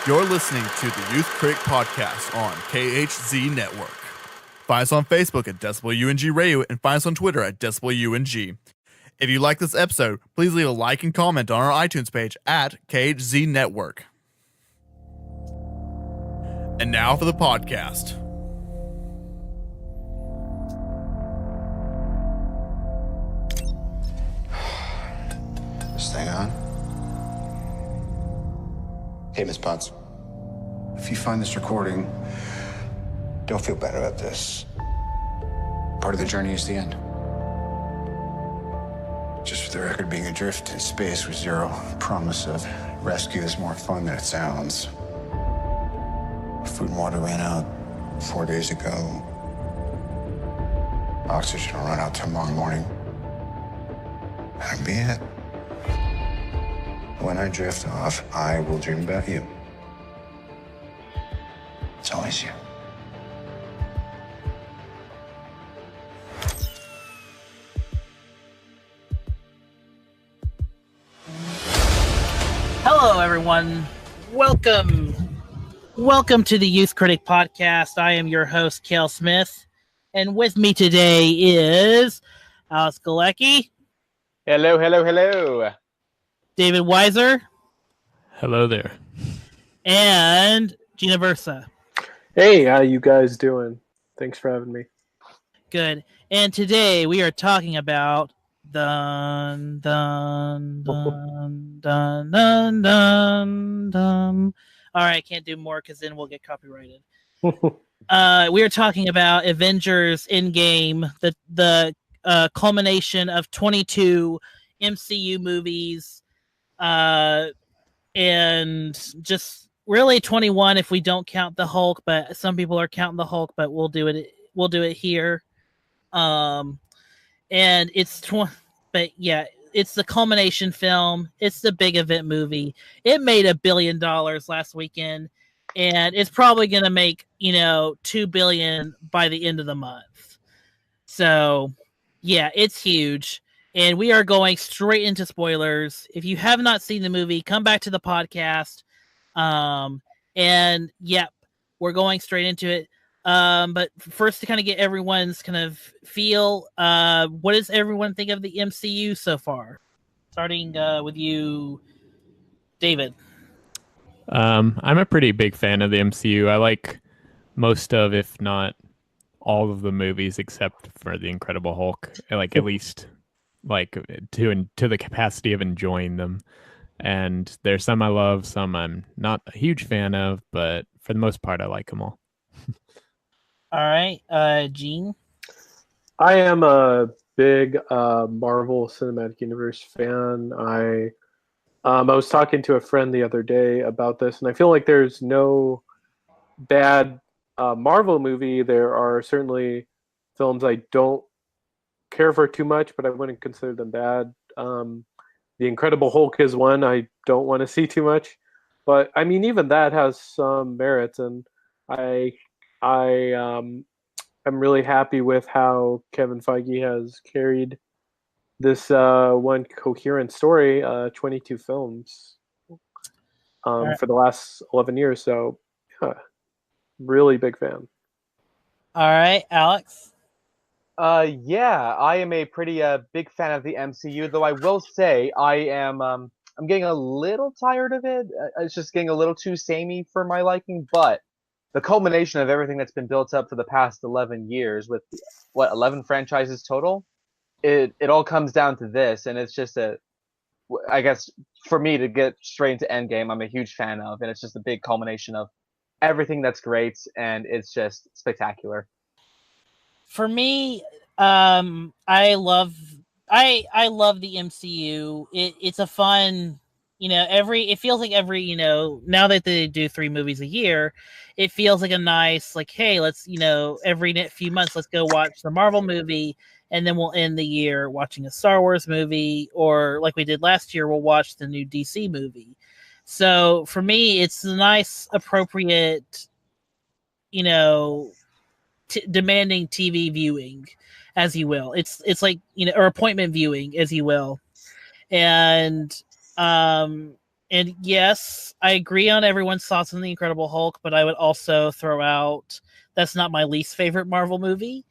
You're listening to the Youth Critic Podcast on KHZ Network. Find us on Facebook at DecibelUNG Radio and find us on Twitter at DecibelUNG. If you like this episode, please leave a like and comment on our iTunes page at KHZ Network. And now for the podcast. This thing on? Hey, Miss Potts. If you find this recording, don't feel bad about this. Part of the journey is the end. Just for the record, being adrift in space with zero promise of rescue is more fun than it sounds. Food and water ran out 4 days ago. Oxygen will run out tomorrow morning. That'll be it. When I drift off, I will dream about you. It's always you. Hello, everyone. Welcome to the Youth Critic Podcast. I am your host, Cale Smith, and with me today is Alex Gulacki. Hello. David Wieser. Hello there. And Aversa. Hey, how you guys doing? Thanks for having me. Good. And today we are talking about dun dun dun dun dun dun dun. All right, I can't do more because then we'll get copyrighted. We are talking about Avengers Endgame, the culmination of 22 MCU movies, and just really 21 if we don't count the Hulk. But some people are counting the Hulk, but we'll do it. We'll do it here. And it's but yeah, it's the culmination film. It's the big event movie. It made $1 billion last weekend, and it's probably going to make, $2 billion by the end of the month. So yeah, it's huge. And we are going straight into spoilers. If you have not seen the movie, come back to the podcast. And yep, we're going straight into it. But first, to kind of get everyone's kind of feel, what does everyone think of the MCU so far? Starting with you, David. I'm a pretty big fan of the MCU. I like most of, if not all of the movies, except for The Incredible Hulk. I like at least like to the capacity of enjoying them. And there's some I love, some I'm not a huge fan of, but for the most part, I like them all. All right, Gene. I am a big Marvel Cinematic Universe fan. I was talking to a friend the other day about this, and I feel like there's no bad Marvel movie. There are certainly films I don't care for too much, but I wouldn't consider them bad. The Incredible Hulk is one I don't want to see too much, but I mean, even that has some merits, and I'm really happy with how Kevin Feige has carried this one coherent story, 22 films for the last 11 years. So, yeah, really big fan. All right, Alex. Yeah, I am a pretty big fan of the MCU, though I will say I'm getting a little tired of it. It's just getting a little too samey for my liking, but the culmination of everything that's been built up for the past 11 years with 11 franchises total, it all comes down to this, and it's just I guess for me to get straight into Endgame, I'm a huge fan of, and it's just a big culmination of everything that's great, and it's just spectacular. For me, I love the MCU. It's a fun, it feels like every, now that they do 3 movies a year, it feels like a nice, like, hey, let's, every few months, let's go watch the Marvel movie, and then we'll end the year watching a Star Wars movie, or like we did last year, we'll watch the new DC movie. So for me, it's a nice, appropriate, demanding TV viewing, as you will. It's like, or appointment viewing, as you will. And And yes, I agree on everyone's thoughts on the Incredible Hulk, but I would also throw out that's not my least favorite Marvel movie.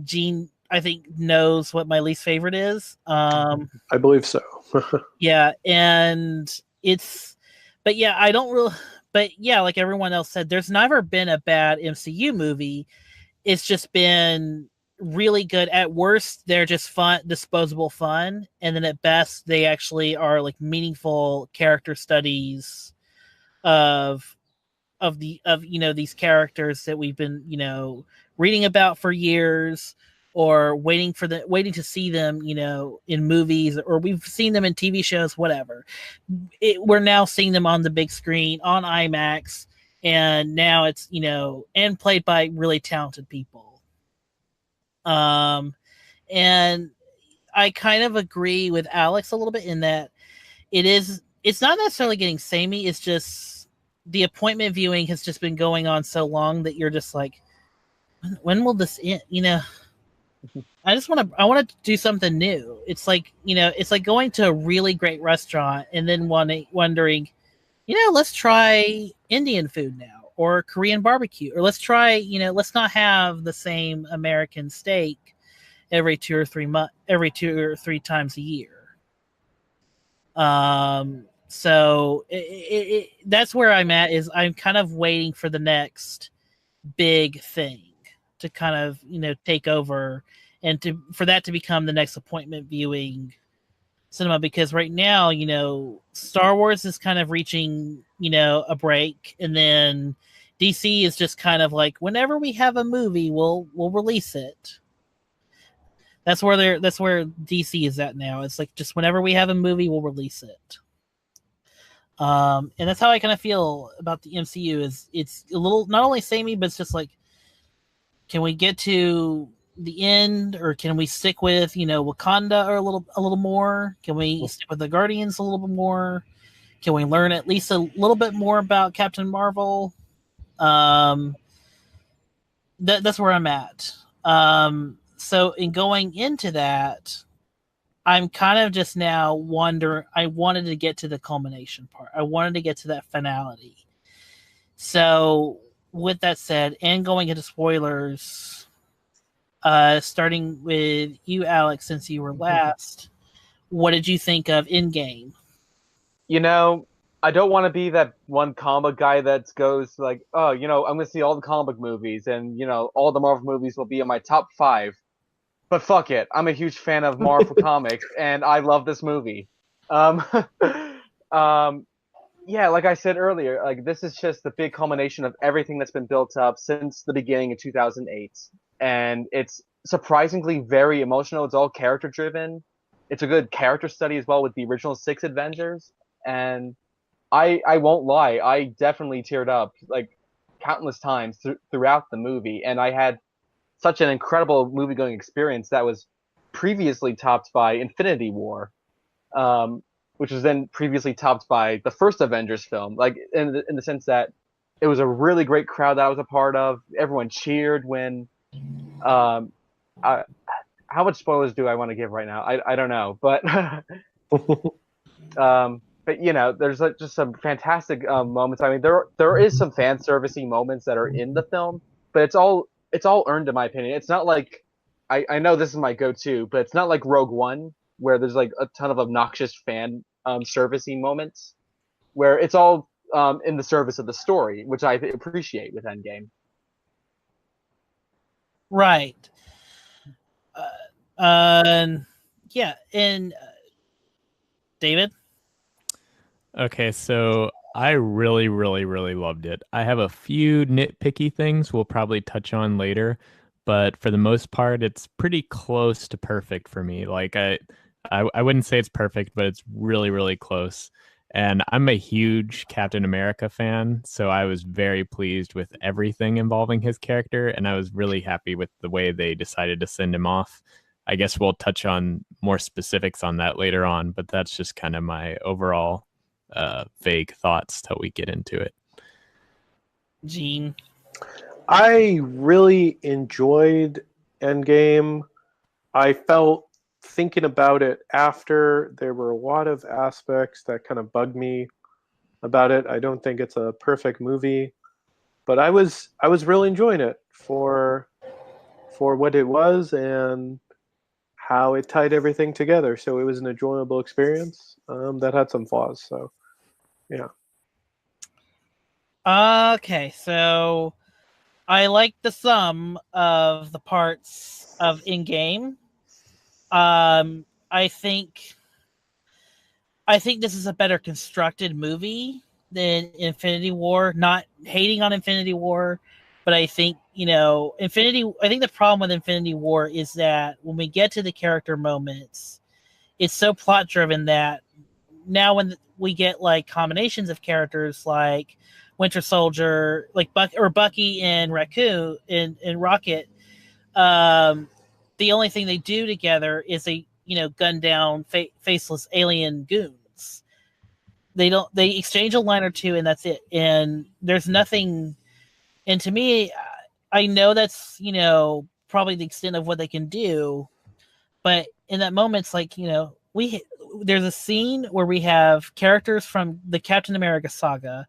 Gene, I think, knows what my least favorite is. I believe so. Yeah, and but yeah, I don't really, but yeah, like everyone else said, there's never been a bad MCU movie. It's just been really good. At worst, they're just fun, disposable fun, and then at best, they actually are like meaningful character studies of these characters that we've been reading about for years, or waiting to see them in movies, or we've seen them in TV shows, whatever. We're now seeing them on the big screen on IMAX, and now it's and played by really talented people. And I kind of agree with Alex a little bit in that it's not necessarily getting samey, it's just the appointment viewing has just been going on so long that you're just like, when will this end? I want to do something new. It's like, it's like going to a really great restaurant and then wondering, let's try Indian food now, or Korean barbecue, or let's try, let's not have the same American steak every 2 or 3 times a year. So that's where I'm at. Is I'm kind of waiting for the next big thing to kind of take over, and for that to become the next appointment viewing cinema. Because right now, Star Wars is kind of reaching a break, and then DC is just kind of like, whenever we have a movie, we'll release it. That's where DC is at now. It's like, just whenever we have a movie, we'll release it. And that's how I kind of feel about the MCU. Is it's a little not only samey, but it's just like, can we get to the end, or can we stick with Wakanda or a little more? Can we stick with the Guardians a little bit more? Can we learn at least a little bit more about Captain Marvel? That's where I'm at. So in going into that, I'm kind of just now wondering. I wanted to get to the culmination part. I wanted to get to that finality. So with that said, and going into spoilers, starting with you, Alex, since you were last, what did you think of Endgame? I don't want to be that one comic guy that goes like, oh, I'm going to see all the comic movies, and all the Marvel movies will be in my top 5. But fuck it, I'm a huge fan of Marvel comics, and I love this movie. Um, yeah, like I said earlier, like this is just the big culmination of everything that's been built up since the beginning of 2008, and it's surprisingly very emotional. It's all character driven. It's a good character study as well with the original 6 Avengers, and I won't lie, I definitely teared up like countless times throughout the movie, and I had such an incredible movie going experience that was previously topped by Infinity War, which was then previously topped by the first Avengers film. Like in the sense that it was a really great crowd that I was a part of. Everyone cheered when. How much spoilers do I want to give right now? I don't know, but but there's like just some fantastic moments. I mean, there is some fan servicey moments that are in the film, but it's all earned in my opinion. It's not like I know this is my go-to, but it's not like Rogue One where there's like a ton of obnoxious fan servicing moments, where it's all in the service of the story, which I appreciate with Endgame. Right. Yeah, and David. Okay, so I really, really, really loved it. I have a few nitpicky things we'll probably touch on later, but for the most part, it's pretty close to perfect for me. Like I wouldn't say it's perfect, but it's really, really close. And I'm a huge Captain America fan, so I was very pleased with everything involving his character, and I was really happy with the way they decided to send him off. I guess we'll touch on more specifics on that later on, but that's just kind of my overall vague thoughts till we get into it. Gene. I really enjoyed Endgame. I felt thinking about it after, there were a lot of aspects that kind of bugged me about it. I don't think it's a perfect movie, but I was really enjoying it for what it was and how it tied everything together. So it was an enjoyable experience that had some flaws. So yeah. Okay, so I like the sum of the parts of Endgame. I think this is a better constructed movie than Infinity War. Not hating on Infinity War, but I think, I think the problem with Infinity War is that when we get to the character moments, it's so plot driven that now when we get like combinations of characters like Winter Soldier, like Bucky and Raccoon and Rocket, the only thing they do together is they gun down faceless alien goons. They exchange a line or two and that's it. And there's nothing. And to me, I know that's probably the extent of what they can do, but in that moment, it's like there's a scene where we have characters from the Captain America saga,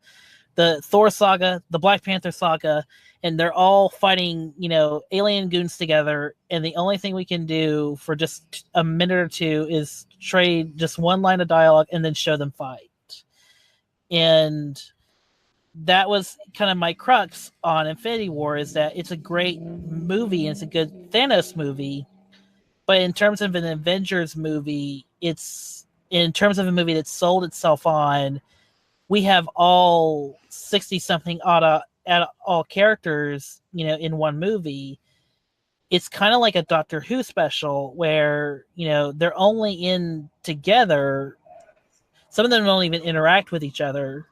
the Thor saga, the Black Panther saga, and they're all fighting, alien goons together. And the only thing we can do for just a minute or two is trade just one line of dialogue and then show them fight. And that was kind of my crux on Infinity War, is that it's a great movie and it's a good Thanos movie. But in terms of an Avengers movie, in terms of a movie that sold itself on, we have all 60-something all characters, in one movie. It's kind of like a Doctor Who special where, they're only in together. Some of them don't even interact with each other.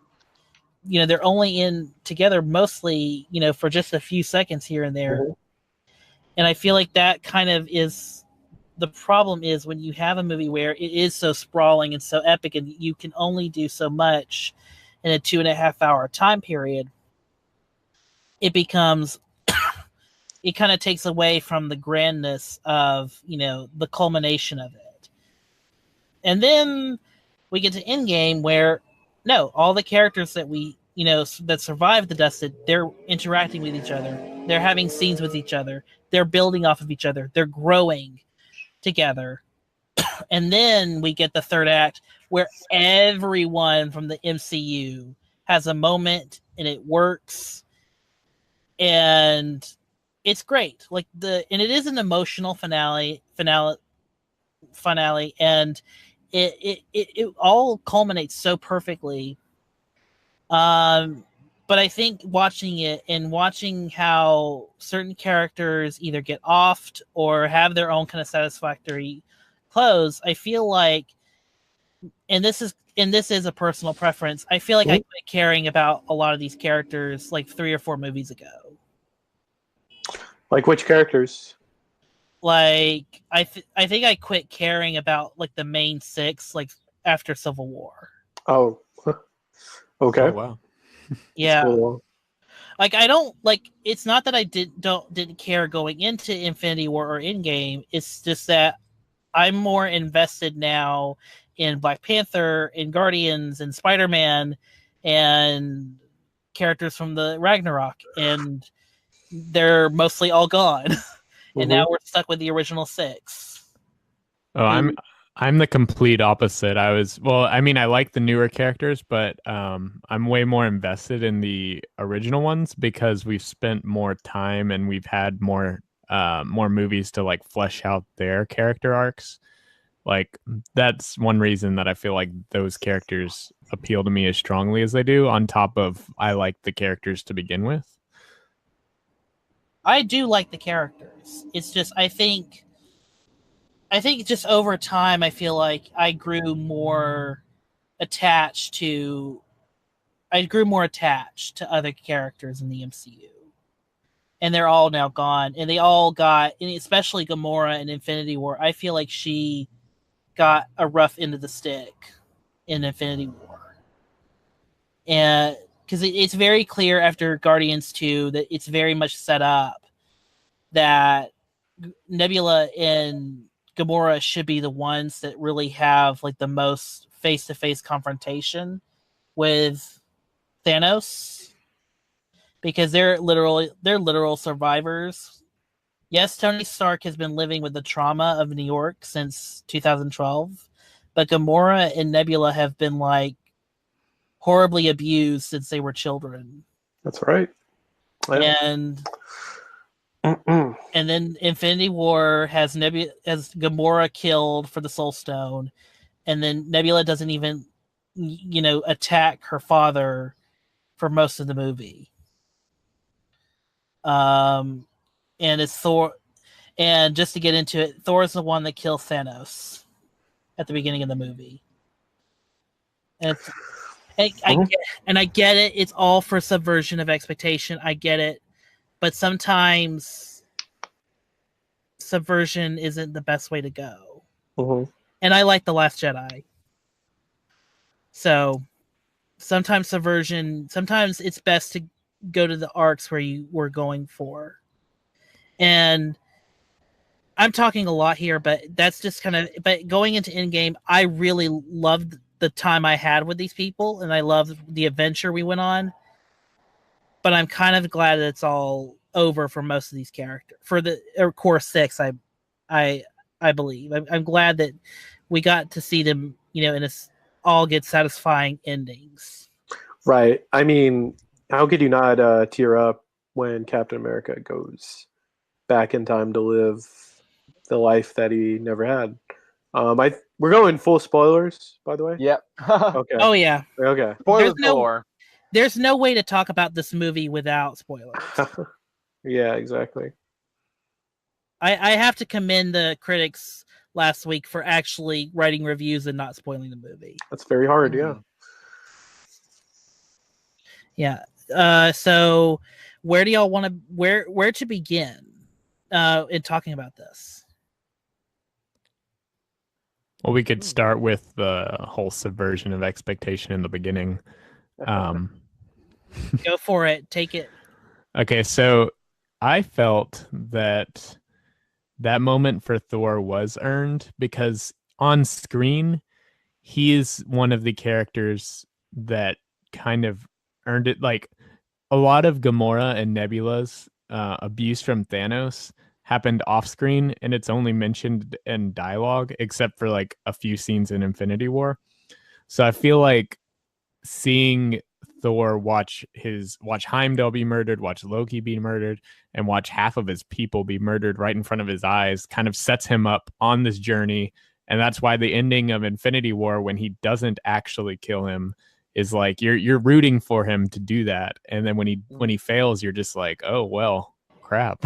They're only in together mostly, for just a few seconds here and there. Mm-hmm. And I feel like that kind of is the problem, is when you have a movie where it is so sprawling and so epic and you can only do so much in a 2.5 hour time period, it becomes it kind of takes away from the grandness of the culmination of it. And then we get to Endgame, where no, all the characters that we that survived the Dusted, they're interacting with each other, they're having scenes with each other, they're building off of each other, they're growing together. And then we get the third act where everyone from the MCU has a moment and it works, and it's great. And it is an emotional finale, and it all culminates so perfectly. But I think watching it and watching how certain characters either get offed or have their own kind of satisfactory close, I feel like, and this is a personal preference, I feel like I quit caring about a lot of these characters like 3 or 4 movies ago. Like which characters? Like I think I quit caring about like the main 6 like after Civil War. Oh, okay. Oh wow. Yeah. Cool. Like I don't like. It's not that I didn't care going into Infinity War or Endgame. It's just that I'm more invested now in Black Panther, in Guardians, and Spider-Man, and characters from the Ragnarok, and they're mostly all gone. And now we're stuck with the original 6. Oh, I'm the complete opposite. I like the newer characters, but I'm way more invested in the original ones because we've spent more time and we've had more movies to like flesh out their character arcs. Like that's one reason that I feel like those characters appeal to me as strongly as they do, on top of I like the characters to begin with. I do like the characters. It's just I think just over time I feel like I grew more attached to other characters in the MCU. And they're all now gone. And they all got, and especially Gamora in Infinity War, I feel like she got a rough end of the stick in Infinity War. And because it's very clear after Guardians 2 that it's very much set up that Nebula and Gamora should be the ones that really have like the most face-to-face confrontation with Thanos, because they're literal survivors. Yes, Tony Stark has been living with the trauma of New York since 2012, but Gamora and Nebula have been like horribly abused since they were children. That's right. Yeah. And then Infinity War has Gamora killed for the Soul Stone, and then Nebula doesn't even, attack her father for most of the movie. And it's Thor, and just to get into it, Thor is the one that kills Thanos at the beginning of the movie. And I get it. It's all for subversion of expectation. I get it, but sometimes subversion isn't the best way to go. Mm-hmm. And I like The Last Jedi. So sometimes it's best to go to the arcs where you were going for. And I'm talking a lot here, but that's just but going into Endgame, I really loved the time I had with these people, and I loved the adventure we went on. But I'm kind of glad that it's all over for most of these characters. For the core six, I believe. I'm glad that we got to see them, and all get satisfying endings. Right. I mean, how could you not tear up when Captain America goes back in time to live the life that he never had? We're going full spoilers, by the way. Yep. Okay. Oh yeah. Okay. Spoiler Thor. There's no way to talk about this movie without spoilers. Yeah, exactly. I have to commend the critics last week for actually writing reviews and not spoiling the movie. That's very hard, yeah. Yeah. So where do y'all want to where to begin in talking about this? Well, we could start with the whole subversion of expectation in the beginning. Go for it. Take it. Okay, so I felt that moment for Thor was earned because on screen, he is one of the characters that kind of earned it. Like a lot of Gamora and Nebula's abuse from Thanos happened off screen, and it's only mentioned in dialogue, except for like a few scenes in Infinity War. So I feel like seeing Thor watch Heimdall be murdered, watch Loki be murdered, and watch half of his people be murdered right in front of his eyes kind of sets him up on this journey. And that's why the ending of Infinity War, when he doesn't actually kill him, is like you're rooting for him to do that. And then when he fails, you're just like, oh well, crap.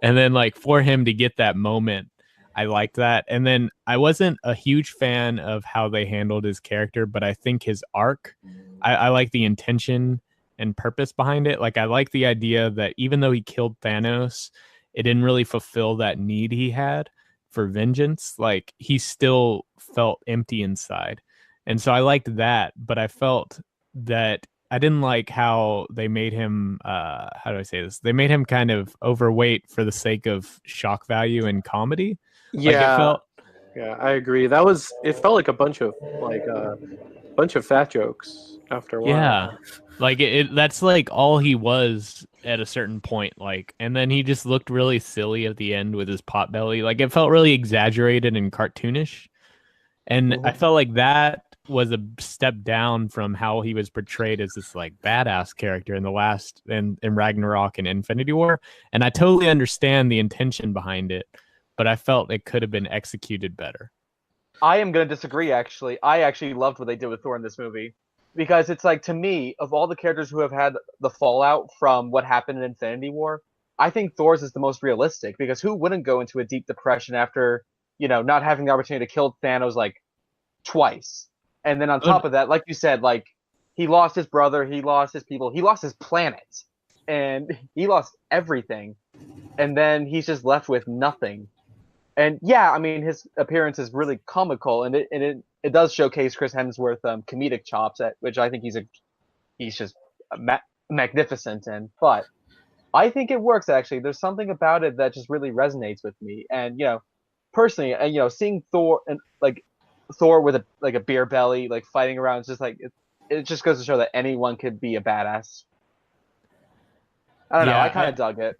And then like for him to get that moment, I liked that. And then I wasn't a huge fan of how they handled his character, but I think his arc, I like the intention and purpose behind it. Like I like the idea that even though he killed Thanos, it didn't really fulfill that need he had for vengeance. Like he still felt empty inside. And so I liked that, but I felt that I didn't like how they made him, how do I say this? They made him kind of overweight for the sake of shock value and comedy. Yeah, I agree. It felt like a bunch of fat jokes after a while. Yeah, like that's like all he was at a certain point. Like, and then he just looked really silly at the end with his pot belly. Like it felt really exaggerated and cartoonish. And I felt like that was a step down from how he was portrayed as this like badass character in Ragnarok and Infinity War. And I totally understand the intention behind it, but I felt it could have been executed better. I am going to disagree, actually. I actually loved what they did with Thor in this movie. Because it's like, to me, of all the characters who have had the fallout from what happened in Infinity War, I think Thor's is the most realistic. Because who wouldn't go into a deep depression after, not having the opportunity to kill Thanos, like, twice? And then on top of that, like you said, like, he lost his brother, he lost his people, he lost his planet. And he lost everything. And then he's just left with nothing. And yeah, I mean, his appearance is really comical, and it does showcase Chris Hemsworth comedic chops, which I think he's just magnificent in. But I think it works, actually. There's something about it that just really resonates with me. And personally, and seeing Thor and like Thor with a beer belly, like fighting around, it's just like it just goes to show that anyone could be a badass. I don't know. I kind of dug it.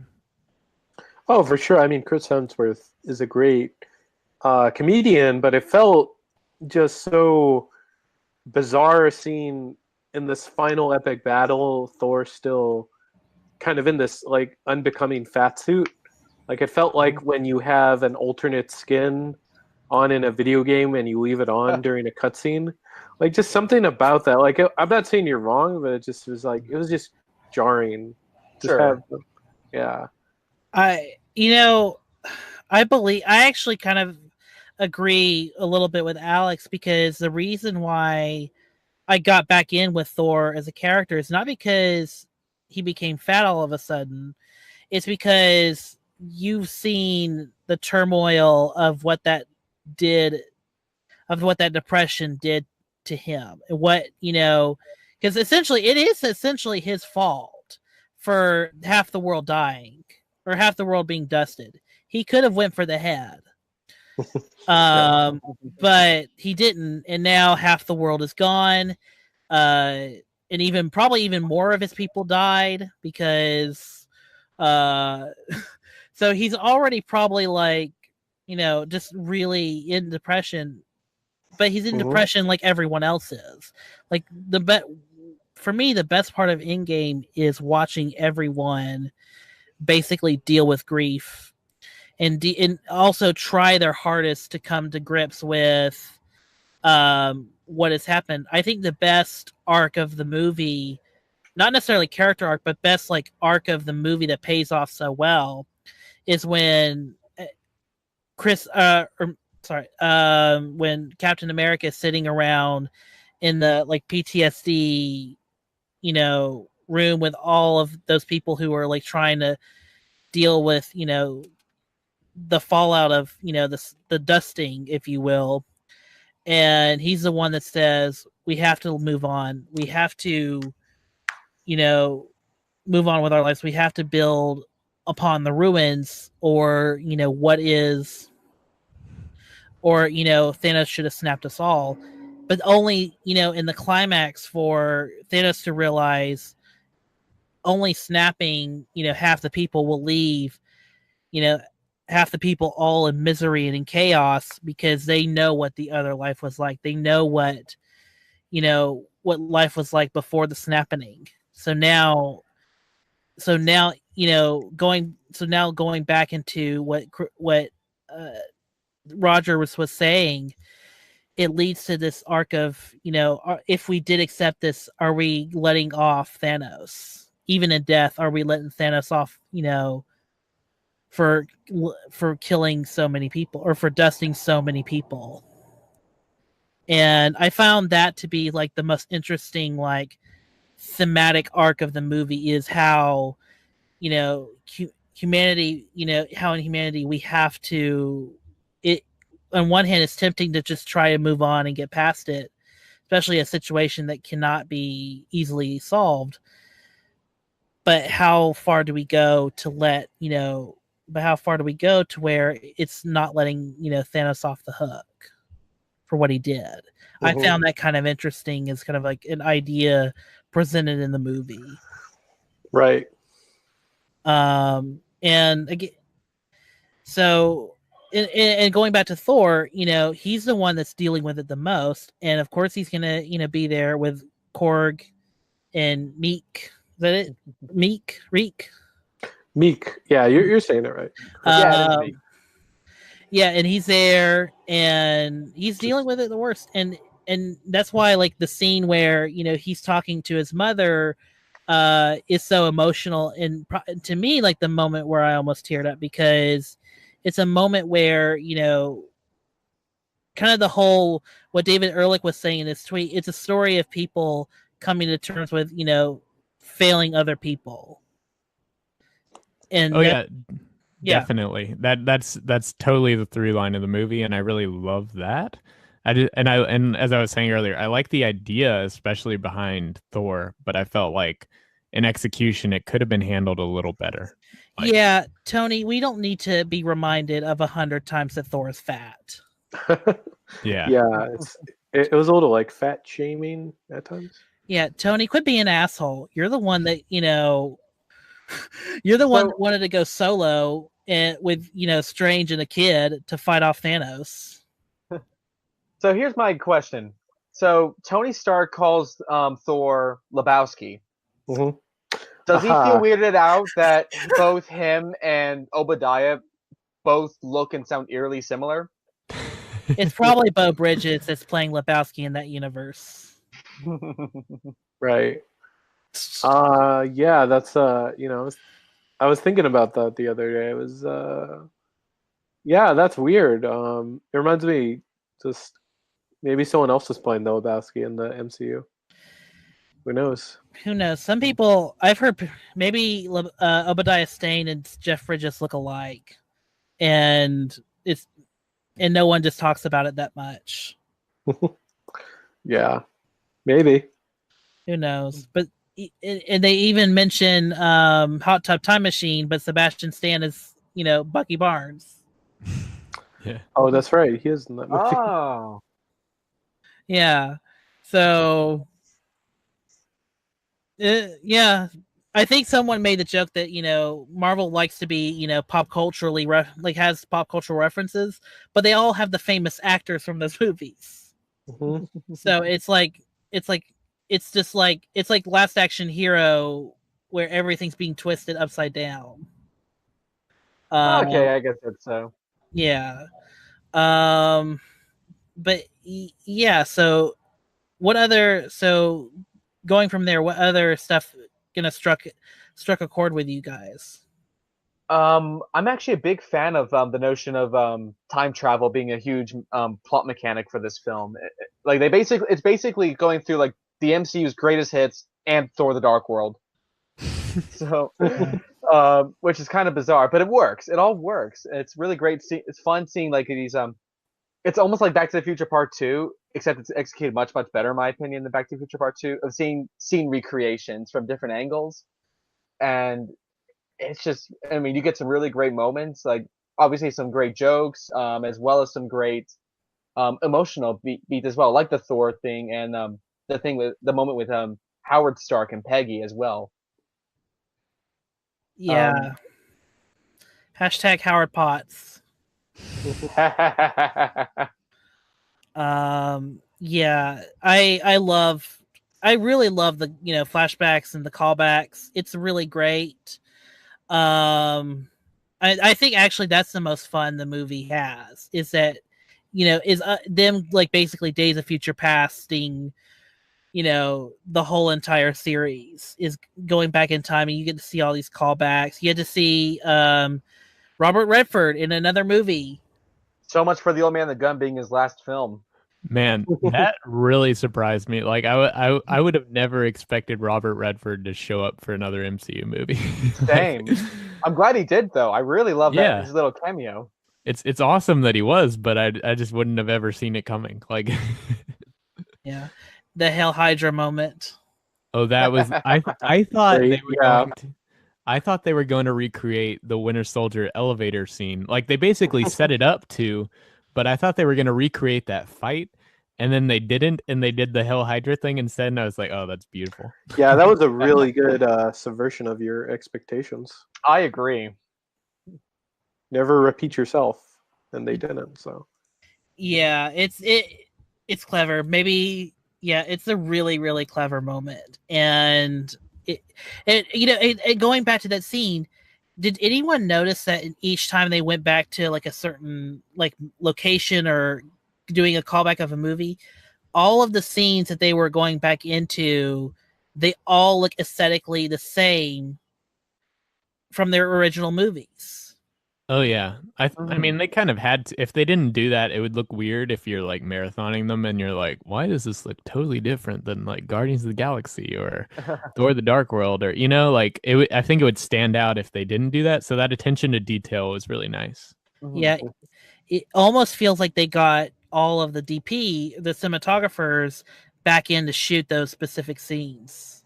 Oh, for sure. I mean, Chris Hemsworth is a great comedian, but it felt just so bizarre seeing in this final epic battle, Thor still kind of in this like unbecoming fat suit. Like it felt like when you have an alternate skin on in a video game and you leave it on during a cutscene. Like just something about that. Like I'm not saying you're wrong, but it just was like it was just jarring. Sure. Yeah. I actually kind of agree a little bit with Alex, because the reason why I got back in with Thor as a character is not because he became fat all of a sudden. It's because you've seen the turmoil of what that depression did to him, and what, because it is essentially his fault for half the world dying or half the world being dusted. He could have went for the head. But he didn't, and now half the world is gone. And probably even more of his people died because so he's already probably like, just really in depression, but he's in depression like everyone else is. Like for me, the best part of Endgame is watching everyone basically deal with grief and also try their hardest to come to grips with what has happened. I think the best arc of the movie, not necessarily character arc, but best like arc of the movie that pays off so well, is when when Captain America is sitting around in the like PTSD, room with all of those people who are like trying to deal with, the fallout of, the dusting, if you will. And he's the one that says, we have to move on. We have to, move on with our lives. We have to build upon the ruins, or, Thanos should have snapped us all. But only, in the climax for Thanos to realize only snapping, half the people will leave, half the people all in misery and in chaos, because they know what the other life was like. They know what life was like before the snapping. So now going back into what Roger was saying, it leads to this arc of, if we did accept this, are we letting off Thanos? Even in death, are we letting Thanos off, for killing so many people, or for dusting so many people? And I found that to be like the most interesting, like, thematic arc of the movie, is how, humanity, how in humanity we have to, it, on one hand, it's tempting to just try to move on and get past it, especially a situation that cannot be easily solved. But how far do we go to let, but how far do we go to where it's not letting, Thanos off the hook for what he did? I found that kind of interesting, as kind of like an idea presented in the movie. Right. And again, so, and going back to Thor, he's the one that's dealing with it the most. And of course he's going to, be there with Korg and Meek. Is that it? Meek? Yeah, you're saying it right. Yeah, and he's there, and he's dealing with it the worst. And that's why, like, the scene where, he's talking to his mother is so emotional. And to me, like, the moment where I almost teared up, because it's a moment where, kind of the whole, what David Ehrlich was saying in his tweet, it's a story of people coming to terms with, failing other people. And definitely. That's totally the through line of the movie, and I really love that. And as I was saying earlier, I like the idea, especially behind Thor, but I felt like in execution, it could have been handled a little better. Like, yeah, Tony, we don't need to be reminded of 100 times that Thor is fat. yeah. Yeah, it was a little like fat shaming at times. Yeah, Tony, quit being an asshole. You're the one that, you're the one that wanted to go solo and with, Strange and a kid to fight off Thanos. So here's my question. So Tony Stark calls Thor Lebowski. Mm-hmm. Does he feel weirded out that both him and Obadiah both look and sound eerily similar? It's probably Bo Bridges that's playing Lebowski in that universe. Right. Yeah, that's I was thinking about that the other day. It was yeah, that's weird. It reminds me just maybe someone else is playing the Lebowski in the MCU. Who knows? Who knows? Some people I've heard maybe Obadiah Stane and Jeff Bridges look alike, and no one just talks about it that much. Yeah, maybe. Who knows? But and they even mention Hot Tub Time Machine, but Sebastian Stan is Bucky Barnes. Yeah. Oh, that's right. He is in that movie. Oh. Yeah. So. Yeah, I think someone made the joke that Marvel likes to be pop culturally has pop cultural references, but they all have the famous actors from those movies. Mm-hmm. So it's like Last Action Hero where everything's being twisted upside down. Okay, I guess that's so. Yeah. But yeah. So what other going from there, what other stuff struck a chord with you guys? I'm actually a big fan of the notion of time travel being a huge plot mechanic for this film. It's basically going through like the MCU's greatest hits and Thor: The Dark World. So, which is kind of bizarre, but it works. It all works. It's really great. It's fun seeing like these. It's almost like Back to the Future Part 2, except it's executed much, much better, in my opinion, than Back to the Future Part 2, of seeing scene recreations from different angles. And it's just, I mean, you get some really great moments, like obviously some great jokes, as well as some great emotional beat as well, like the Thor thing and the moment with Howard Stark and Peggy as well. Yeah. Hashtag Howard Potts. Yeah, I really love the flashbacks and the callbacks. It's really great. I think actually that's the most fun the movie has, is that is them like basically Days of Future Pasting the whole entire series is going back in time, and you get to see all these callbacks. You get to see Robert Redford in another movie. So much for The Old Man and the Gun being his last film. Man, that really surprised me. Like I would have never expected Robert Redford to show up for another MCU movie. Same. I'm glad he did though. I really love that his little cameo. It's awesome that he was, but I just wouldn't have ever seen it coming. Like yeah, the Hail Hydra moment. Oh, that was I thought they were going to. I thought they were going to recreate the Winter Soldier elevator scene. Like they basically set it up to, but I thought they were going to recreate that fight, and then they didn't, and they did the Hail Hydra thing instead, and I was like, oh, that's beautiful. Yeah, that was a really good subversion of your expectations. I agree. Never repeat yourself, and they didn't, so. Yeah, it's clever. Maybe, yeah, it's a really, really clever moment. And going back to that scene, did anyone notice that each time they went back to like a certain like location or doing a callback of a movie, all of the scenes that they were going back into, they all look aesthetically the same from their original movies? Oh yeah, I mean they kind of had to. If they didn't do that, it would look weird if you're like marathoning them and you're like, why does this look totally different than like Guardians of the Galaxy or Thor: The Dark World, or like it I think it would stand out if they didn't do that. So that attention to detail was really nice. Yeah, it almost feels like they got all of the DP, the cinematographers, back in to shoot those specific scenes.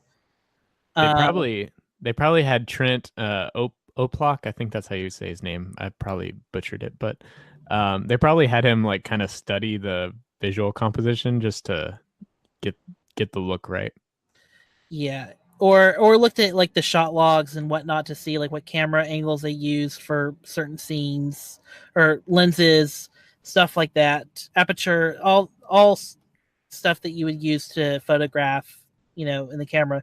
They Um, probably had Trent Oplock. I think that's how you say his name. I probably butchered it, but they probably had him like kind of study the visual composition just to get get the look right. yeah, or looked at like the shot logs and whatnot to see like what camera angles they used for certain scenes or lenses, stuff like that, aperture, stuff that you would use to photograph, in the camera,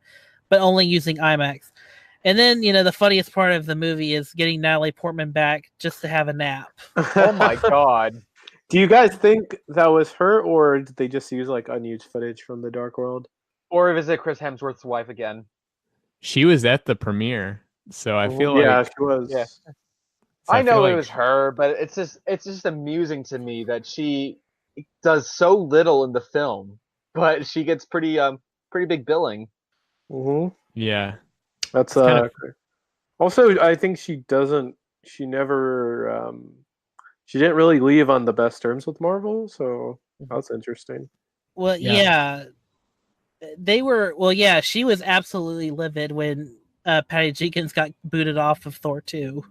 but only using IMAX. And then, the funniest part of the movie is getting Natalie Portman back just to have a nap. Oh my god. Do you guys think that was her, or did they just use like unused footage from the Dark World? Or visit Chris Hemsworth's wife again. She was at the premiere, so I feel Yeah, like she was. Yeah. so I feel know it like was her, but it's just amusing to me that she does so little in the film, but she gets pretty big billing. Hmm. yeah, That's it's kind of Also, I think she doesn't. She never. She didn't really leave on the best terms with Marvel, so that's interesting. Well, Yeah. they were. Well, yeah, she was absolutely livid when Patty Jenkins got booted off of Thor 2.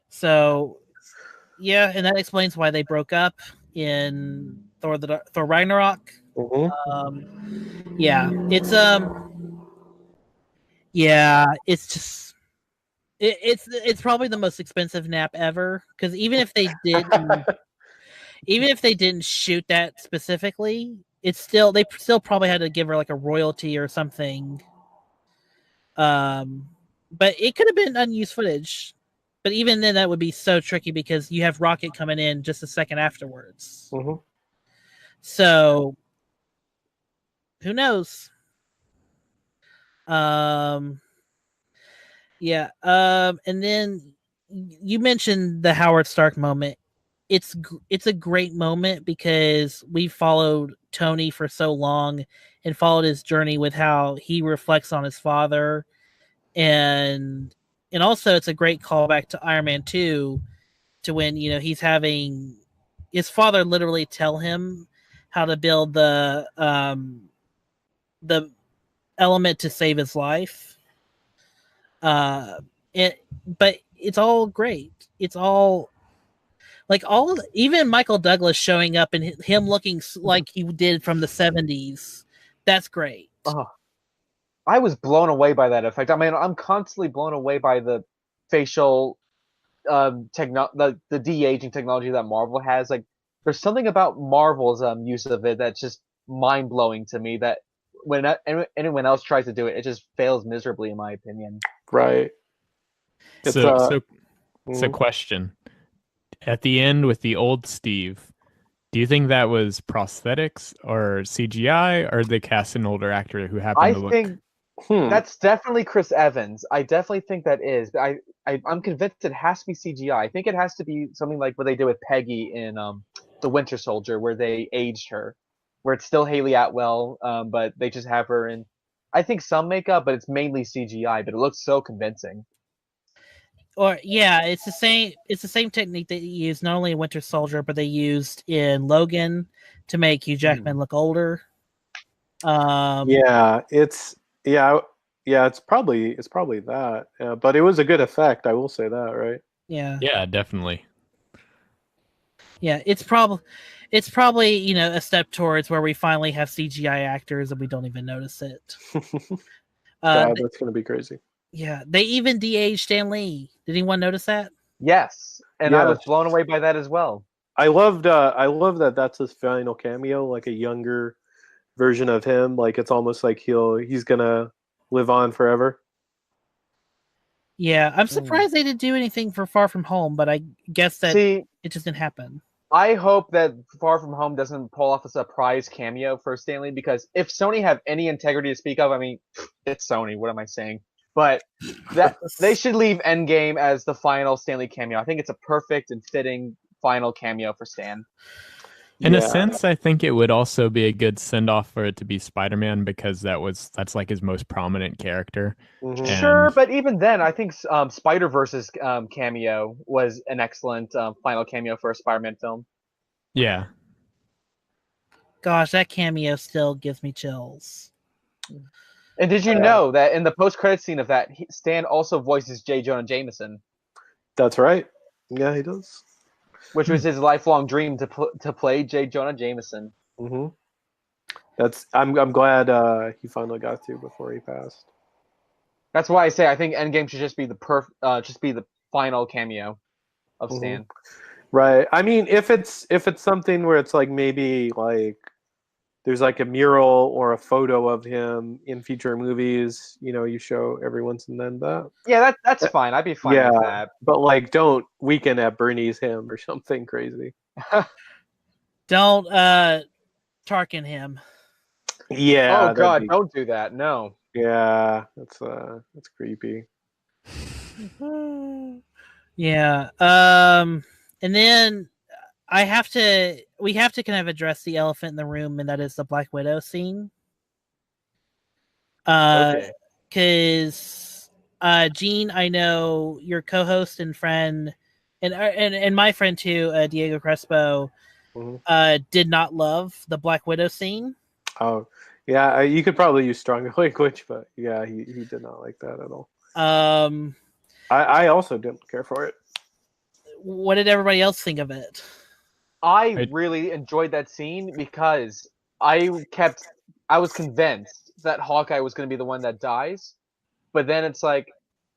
So yeah, and that explains why they broke up in Thor Ragnarok. Hmm. Yeah, yeah, it's just it's probably the most expensive nap ever, because even if they didn't shoot that specifically, they still probably had to give her like a royalty or something. But it could have been unused footage. But even then, that would be so tricky because you have Rocket coming in just a second afterwards. Hmm. So who knows? Um, yeah. And then you mentioned the Howard Stark moment. It's a great moment because we followed Tony for so long and followed his journey with how he reflects on his father, and also it's a great callback to Iron Man 2, to when he's having his father literally tell him how to build the element to save his life. uh but it's all great. It's all like even Michael Douglas showing up and him looking like he did from the 70s. That's great. Oh, I was blown away by that effect. I mean, I'm constantly blown away by the facial the de-aging technology that Marvel has. Like, there's something about Marvel's use of it that's just mind-blowing to me, that when anyone else tries to do it, it just fails miserably, in my opinion. Right. It's so question. At the end with the old Steve, do you think that was prosthetics or CGI, or they cast an older actor who happened I to look? think that's definitely Chris Evans. I definitely think that is. I'm convinced it has to be CGI. I think it has to be something like what they did with Peggy in The Winter Soldier, where they aged her, where it's still Haley Atwell, but they just have her in, I think, some makeup, but it's mainly CGI. But it looks so convincing. Or yeah, it's the same technique that you used not only in Winter Soldier, but they used in Logan to make Hugh Jackman look older. Yeah, it's probably that. But it was a good effect, I will say that, right? Yeah, Yeah, definitely. yeah, it's probably a step towards where we finally have CGI actors and we don't even notice it. God, that's gonna be crazy. Yeah, they even de-aged Stan Lee. Did anyone notice that? Yes, and I was Yes. blown away by that as well. I love that that's his final cameo, like a younger version of him. Like it's almost like he's gonna live on forever. Yeah, I'm surprised they didn't do anything for Far From Home, but I guess that See, it just didn't happen. I hope that Far From Home doesn't pull off a surprise cameo for Stanley, because if Sony have any integrity to speak of, I mean, it's Sony. What am I saying? But that they should leave Endgame as the final Stanley cameo. I think it's a perfect and fitting final cameo for Stan. In a Yeah. sense, I think it would also be a good send off for it to be Spider-Man, because that's like his most prominent character. Mhm. Sure, And but even then, I think Spider-Verse's cameo was an excellent final cameo for a Spider-Man film. yeah, Gosh, that cameo still gives me chills. And did you Yeah. know that in the post-credit scene of that, Stan also voices J. Jonah Jameson, That's right. Yeah, he does. which was his lifelong dream to play J. Jonah Jameson. Hmm. I'm glad he finally got to before he passed. That's why I say I think Endgame should just be the final cameo of Mhm. Stan. Right. I mean, if it's something where it's like maybe like there's like a mural or a photo of him in future movies, you show every once and then that. Yeah, that's fine. I'd be fine Yeah, with that. but like don't Weekend at Bernie's him or something crazy. Don't Tarkin him. Yeah. Oh God, don't do that. No. Yeah, that's creepy. Yeah. And then we have to kind of address the elephant in the room, and that is the Black Widow scene. Okay. Because Gene, I know your co-host and friend, and my friend too, Diego Crespo, did not love the Black Widow scene. Oh, yeah, you could probably use stronger language, but yeah, he did not like that at all. I also didn't care for it. What did everybody else think of it? I really enjoyed that scene because I was convinced that Hawkeye was going to be the one that dies, but then it's like,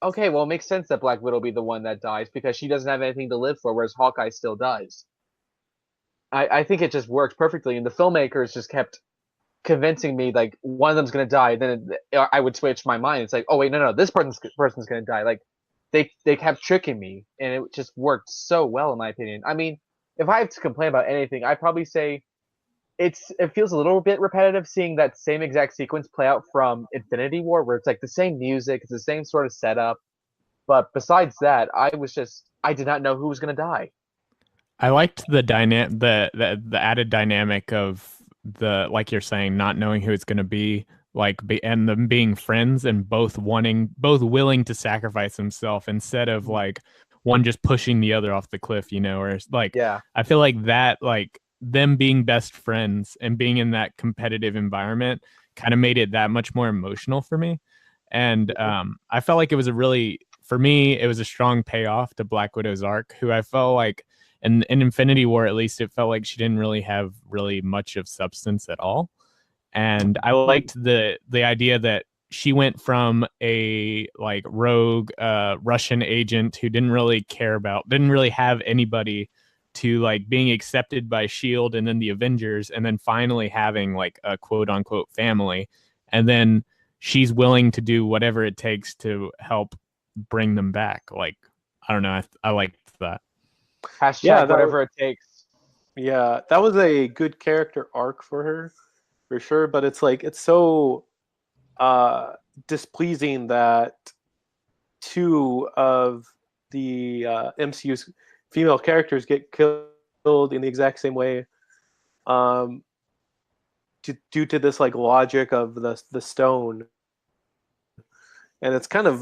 okay, well, it makes sense that Black Widow will be the one that dies because she doesn't have anything to live for, whereas Hawkeye still does. I think it just worked perfectly, and the filmmakers just kept convincing me like one of them's going to die. Then I would switch my mind. It's like, oh wait, no, this person's going to die. Like they kept tricking me, and it just worked so well in my opinion. I mean, if I have to complain about anything, I'd probably say it feels a little bit repetitive seeing that same exact sequence play out from Infinity War, where it's like the same music, it's the same sort of setup. But besides that, I did not know who was going to die. I liked the the added dynamic of the, like you're saying, not knowing who it's going to be, and them being friends and both willing to sacrifice himself instead of like one just pushing the other off the cliff, or like, Yeah. I feel like that, like them being best friends and being in that competitive environment kind of made it that much more emotional for me. And I felt like for me, it was a strong payoff to Black Widow's arc, who I felt like in Infinity War, at least, it felt like she didn't really have much of substance at all. And I liked the idea that she went from a like rogue Russian agent who didn't really have anybody, to like being accepted by SHIELD and then the Avengers, and then finally having like a quote unquote family. And then she's willing to do whatever it takes to help bring them back. Like, I don't know. I liked that. Hashtag whatever it takes. Yeah, that was a good character arc for her, for sure. But it's like, it's so displeasing that two of the MCU's female characters get killed in the exact same way, due to this like logic of the stone. And it's kind of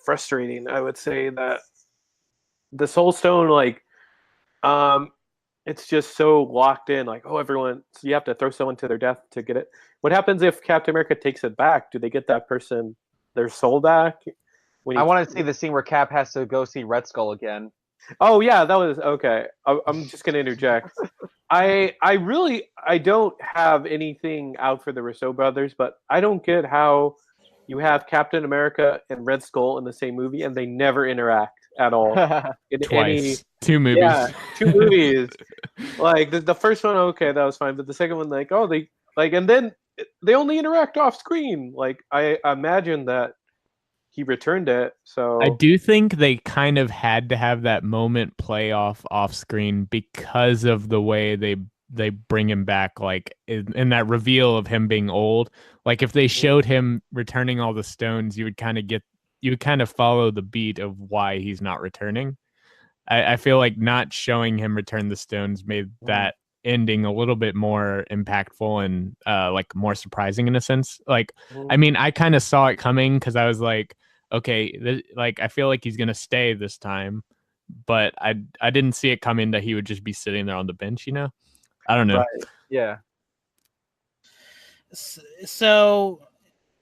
frustrating, I would say, that the Soul Stone, like, it's just so locked in. Like, oh, so you have to throw someone to their death to get it. What happens if Captain America takes it back? Do they get that person their soul back? I want to see the scene where Cap has to go see Red Skull again. Oh yeah, that was okay. I'm just gonna interject. I don't have anything out for the Rousseau brothers, but I don't get how you have Captain America and Red Skull in the same movie and they never interact at all. Twice. 2 movies. Yeah, 2 movies. Like the first one, okay, that was fine, but the second one, like, oh, they like, and then they only interact off screen. Like, I imagine that he returned it. So I do think they kind of had to have that moment play off screen because of the way they bring him back, like in that reveal of him being old. Like, if they showed him returning all the stones, you would kind of follow the beat of why he's not returning. I feel like not showing him return the stones made that ending a little bit more impactful and like more surprising in a sense. Like, I mean, I kind of saw it coming because I was like, okay, like I feel like he's gonna stay this time, but I didn't see it coming that he would just be sitting there on the bench. I don't know. Right. Yeah. So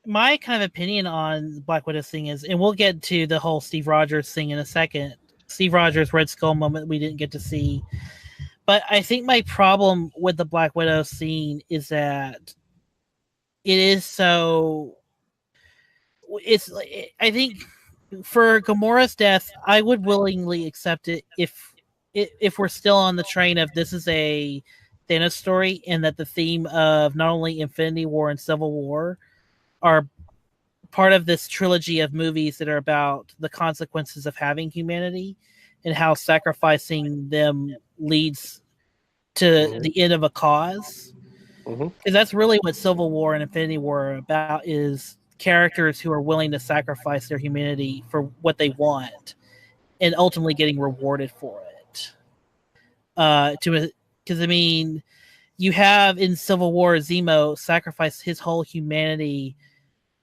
my kind of opinion on Black Widow thing is, and we'll get to the whole Steve Rogers thing in a second. Steve Rogers Red Skull moment we didn't get to see, but I think my problem with the Black Widow scene is that it is so. It's. I think for Gamora's death, I would willingly accept it if we're still on the train of this is a Thanos story, and that the theme of not only Infinity War and Civil War are part of this trilogy of movies that are about the consequences of having humanity and how sacrificing them leads to the end of a cause. Because that's really what Civil War and Infinity War are about, is characters who are willing to sacrifice their humanity for what they want and ultimately getting rewarded for it. Because I mean, you have in Civil War Zemo sacrifice his whole humanity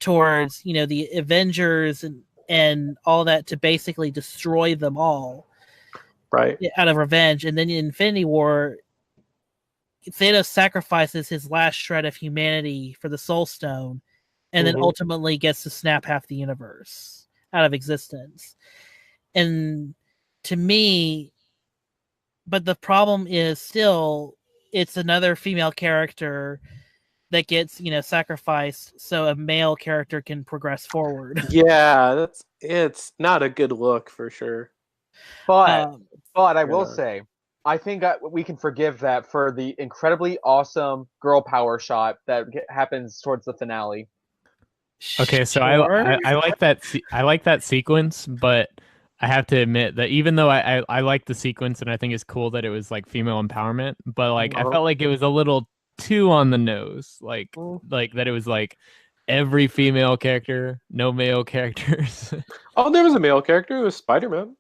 towards, you know, the Avengers and all that to basically destroy them all, Right. out of revenge. And then in Infinity War, Thanos sacrifices his last shred of humanity for the Soul Stone, and then ultimately gets to snap half the universe out of existence. And to me, but the problem is still, it's another female character that gets, you know, sacrificed so a male character can progress forward. Yeah, it's not a good look for sure. But I will say, I think we can forgive that for the incredibly awesome girl power shot that happens towards the finale. Okay, so Sure. I like that I like that sequence, but I have to admit that even though I like the sequence and I think it's cool that it was like female empowerment, but like I felt like it was a little too on the nose, like that it was like every female character, no male characters. Oh, there was a male character. It was Spider-Man.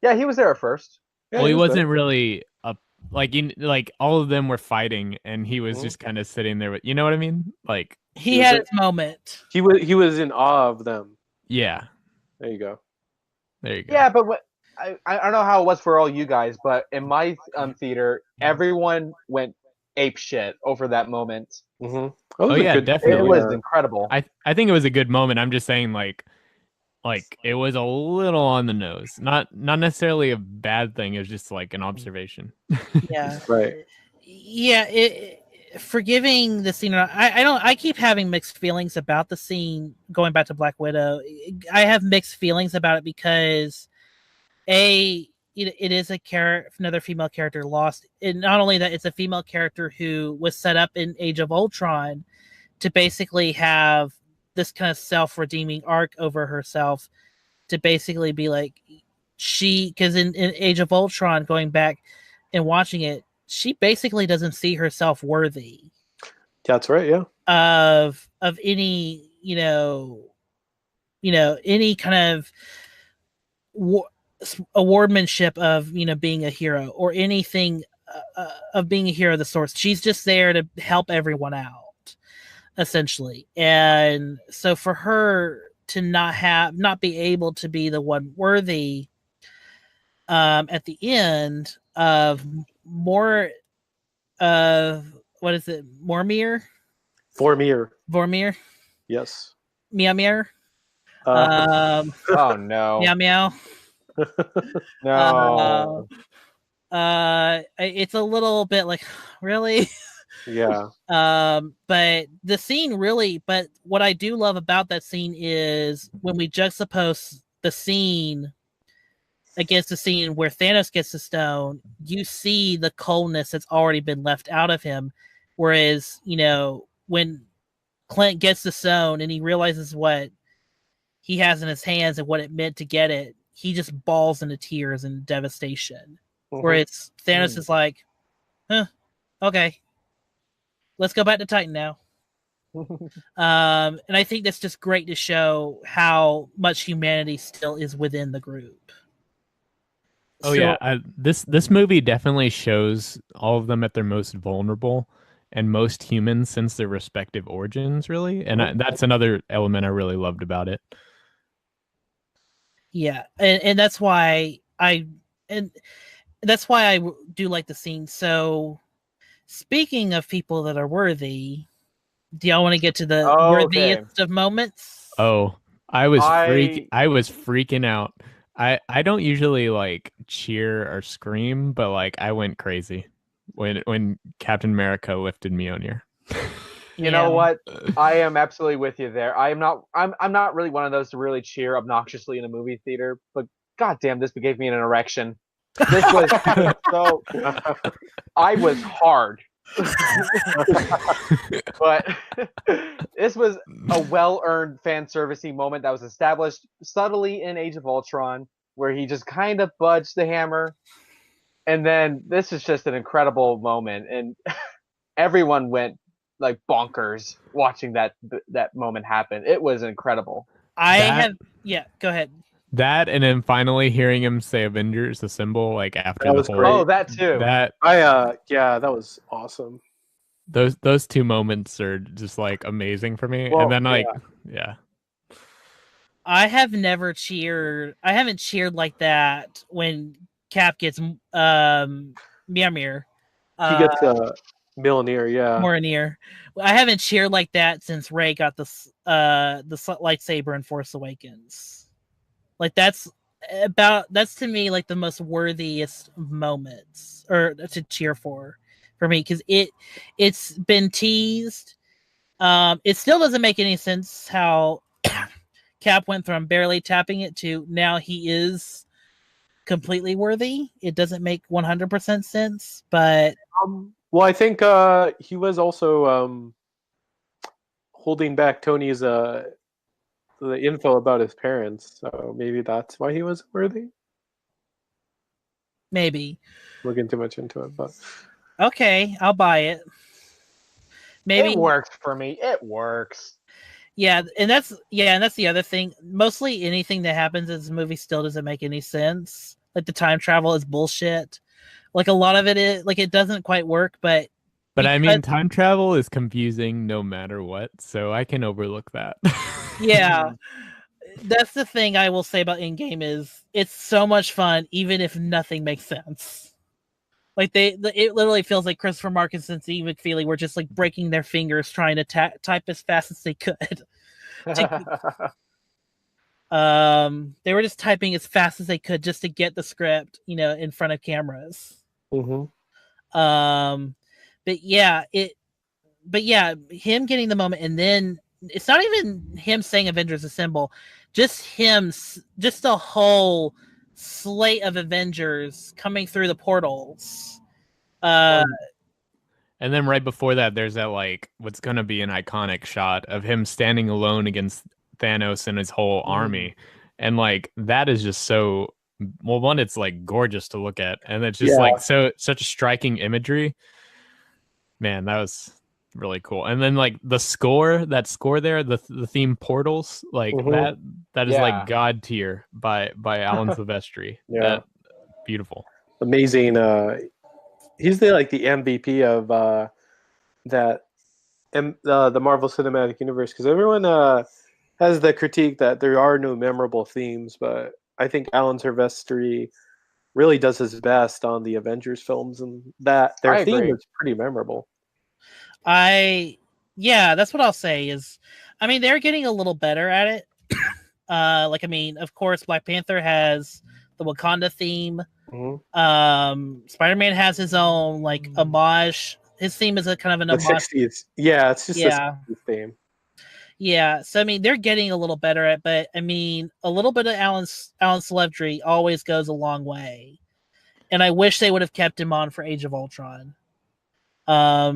Yeah, he was there at first. Yeah, Well, he was wasn't there. really a like all of them were fighting and he was just kind of sitting there with, you know what I mean? Like He had his moment. He was in awe of them. yeah. There you go. There you go. Yeah, but I don't know how it was for all you guys, but in my theater, everyone went ape shit over that moment. Oh yeah, definitely. It was incredible. I think it was a good moment. I'm just saying like it was a little on the nose. Not necessarily a bad thing. It was just like an observation. Yeah. Right. Yeah, forgiving the scene. I keep having mixed feelings about the scene. Going back to Black Widow, I have mixed feelings about it because it is another female character lost. And not only that, it's a female character who was set up in Age of Ultron to basically have this kind of self-redeeming arc over herself, to basically be like, because in Age of Ultron, going back and watching it, she basically doesn't see herself worthy. That's right. Yeah. Of any, any kind of awardmanship of, being a hero or anything of being a hero of the sorts. She's just there to help everyone out, essentially. And so for her to not be able to be the one worthy at the end of more of, what is it, Vormir? Yes. Meow. Oh no. Meow meow. No. It's a little bit like, really? Yeah. But the scene but what I do love about that scene is when we juxtapose the scene against the scene where Thanos gets the stone, you see the coldness that's already been left out of him. Whereas, when Clint gets the stone and he realizes what he has in his hands and what it meant to get it, he just bawls into tears and devastation. Whereas Thanos is like, okay, let's go back to Titan now. And I think that's just great to show how much humanity still is within the group. Oh yeah, this movie definitely shows all of them at their most vulnerable and most human since their respective origins, really. And that's another element I really loved about it. Yeah, and that's why I do like the scene. So, speaking of people that are worthy, Do y'all want to get to the Okay. worthiest of moments? Oh, I was I freaking out. I don't usually like cheer or scream, but like I went crazy when Captain America lifted Mjolnir. You know what? I am absolutely with you there. I'm not really one of those to really cheer obnoxiously in a movie theater, but goddamn, this gave me an erection. This was so. I was hard, but this was a well-earned fan servicey moment that was established subtly in Age of Ultron, where he just kind of budged the hammer, and then this is just an incredible moment, and everyone went like bonkers watching that moment happen. It was incredible. Yeah, go ahead. That and then finally hearing him say Avengers assemble like after That the was whole great. Oh, that too. that Yeah, that was awesome. those two moments are just like amazing for me. Well, and then like yeah. I haven't cheered like that when Cap gets Mjolnir. He gets Mjolnir, yeah. Mjolnir. I haven't cheered like that since Rey got the lightsaber in Force Awakens. Like that's to me like the most worthiest moments or to cheer for me, because it's been teased. It still doesn't make any sense how Cap went from barely tapping it to now he is completely worthy. It doesn't make 100% sense, but well, I think he was also holding back Tony's the info about his parents, so maybe that's why he was worthy. Maybe looking too much into it, but okay, I'll buy it. Maybe it works for me. It works. Yeah, and that's the other thing. Mostly anything that happens in this movie still doesn't make any sense. Like the time travel is bullshit. Like a lot of it is like it doesn't quite work, but I mean time travel is confusing no matter what, so I can overlook that. Yeah. That's the thing I will say about Endgame is it's so much fun even if nothing makes sense. Like it literally feels like Christopher Marcus and Steve McFeely were just like breaking their fingers trying to type as fast as they could. They were just typing as fast as they could just to get the script, in front of cameras. Mm-hmm. But yeah, him getting the moment, and then it's not even him saying Avengers Assemble, just the whole slate of Avengers coming through the portals. And then right before that, there's that like what's gonna be an iconic shot of him standing alone against Thanos and his whole army, and like that is just so well. One, it's like gorgeous to look at, and it's just like such a striking imagery. Man, that was really cool. And then like that score there, the theme Portals, like that is like god tier by Alan Silvestri. That beautiful, amazing. He's the MVP of the Marvel Cinematic Universe, because everyone has the critique that there are no memorable themes, but I think Alan Silvestri really does his best on the Avengers films, and that their theme is pretty memorable. That's what I'll say is, I mean, they're getting a little better at it. Of course, Black Panther has the Wakanda theme. Mm-hmm. Spider-Man has his own like homage. His theme is a kind of an homage. 60s. Yeah, it's just a 60s theme. Yeah, so I mean, they're getting a little better at it, but I mean, a little bit of Alan Silvestri always goes a long way, and I wish they would have kept him on for Age of Ultron. I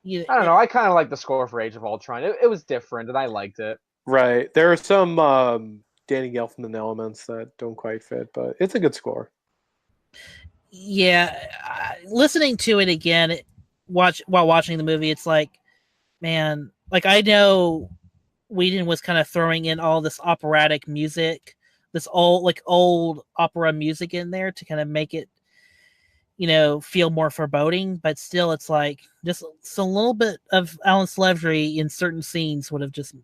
don't know. I kind of like the score for Age of Ultron. It was different, and I liked it. Right. There are some Danny Elfman elements that don't quite fit, but it's a good score. Yeah, listening to it again, while watching the movie, it's like, man, like I know Whedon was kind of throwing in all this operatic music, this old opera music in there to kind of make it, feel more foreboding, but still it's like just a little bit of Alan Silvestri in certain scenes would have just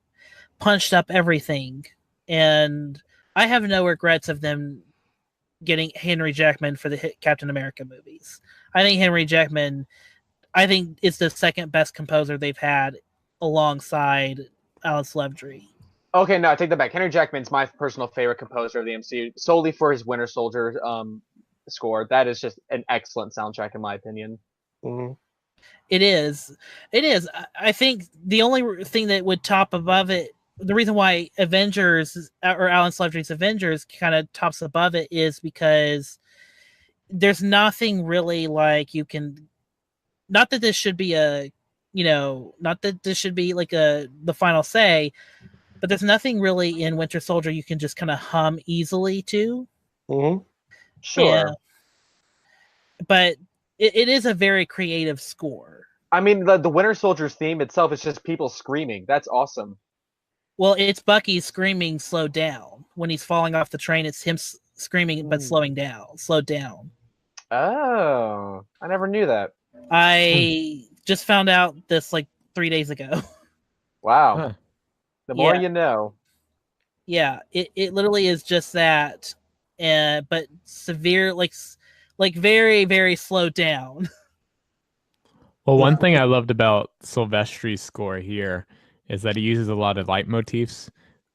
punched up everything. And I have no regrets of them getting Henry Jackman for the Captain America movies. I think Henry Jackman, is the second best composer they've had alongside Alex Gulacki. Okay, no, I take that back. Henry Jackman's my personal favorite composer of the MCU, solely for his Winter Soldier score. That is just an excellent soundtrack, in my opinion. Mhm. It is. It is. I think the only thing that would top above it, the reason why Avengers or Alan Gulacki's Avengers kind of tops above it is because there's nothing really like you can. Not that this should be not that this should be like the final say, but there's nothing really in Winter Soldier you can just kind of hum easily to. Mhm. Sure. Yeah. But it is a very creative score. I mean, the Winter Soldier's theme itself is just people screaming. That's awesome. Well, it's Bucky screaming "slow down" when he's falling off the train. It's him screaming but slowed down. Oh, I never knew that. I just found out this like 3 days ago. Wow. Huh. The more Yeah. you know. Yeah, it literally is just that, but severe, like very, very slowed down. Well, one thing I loved about Silvestri's score here is that he uses a lot of leitmotifs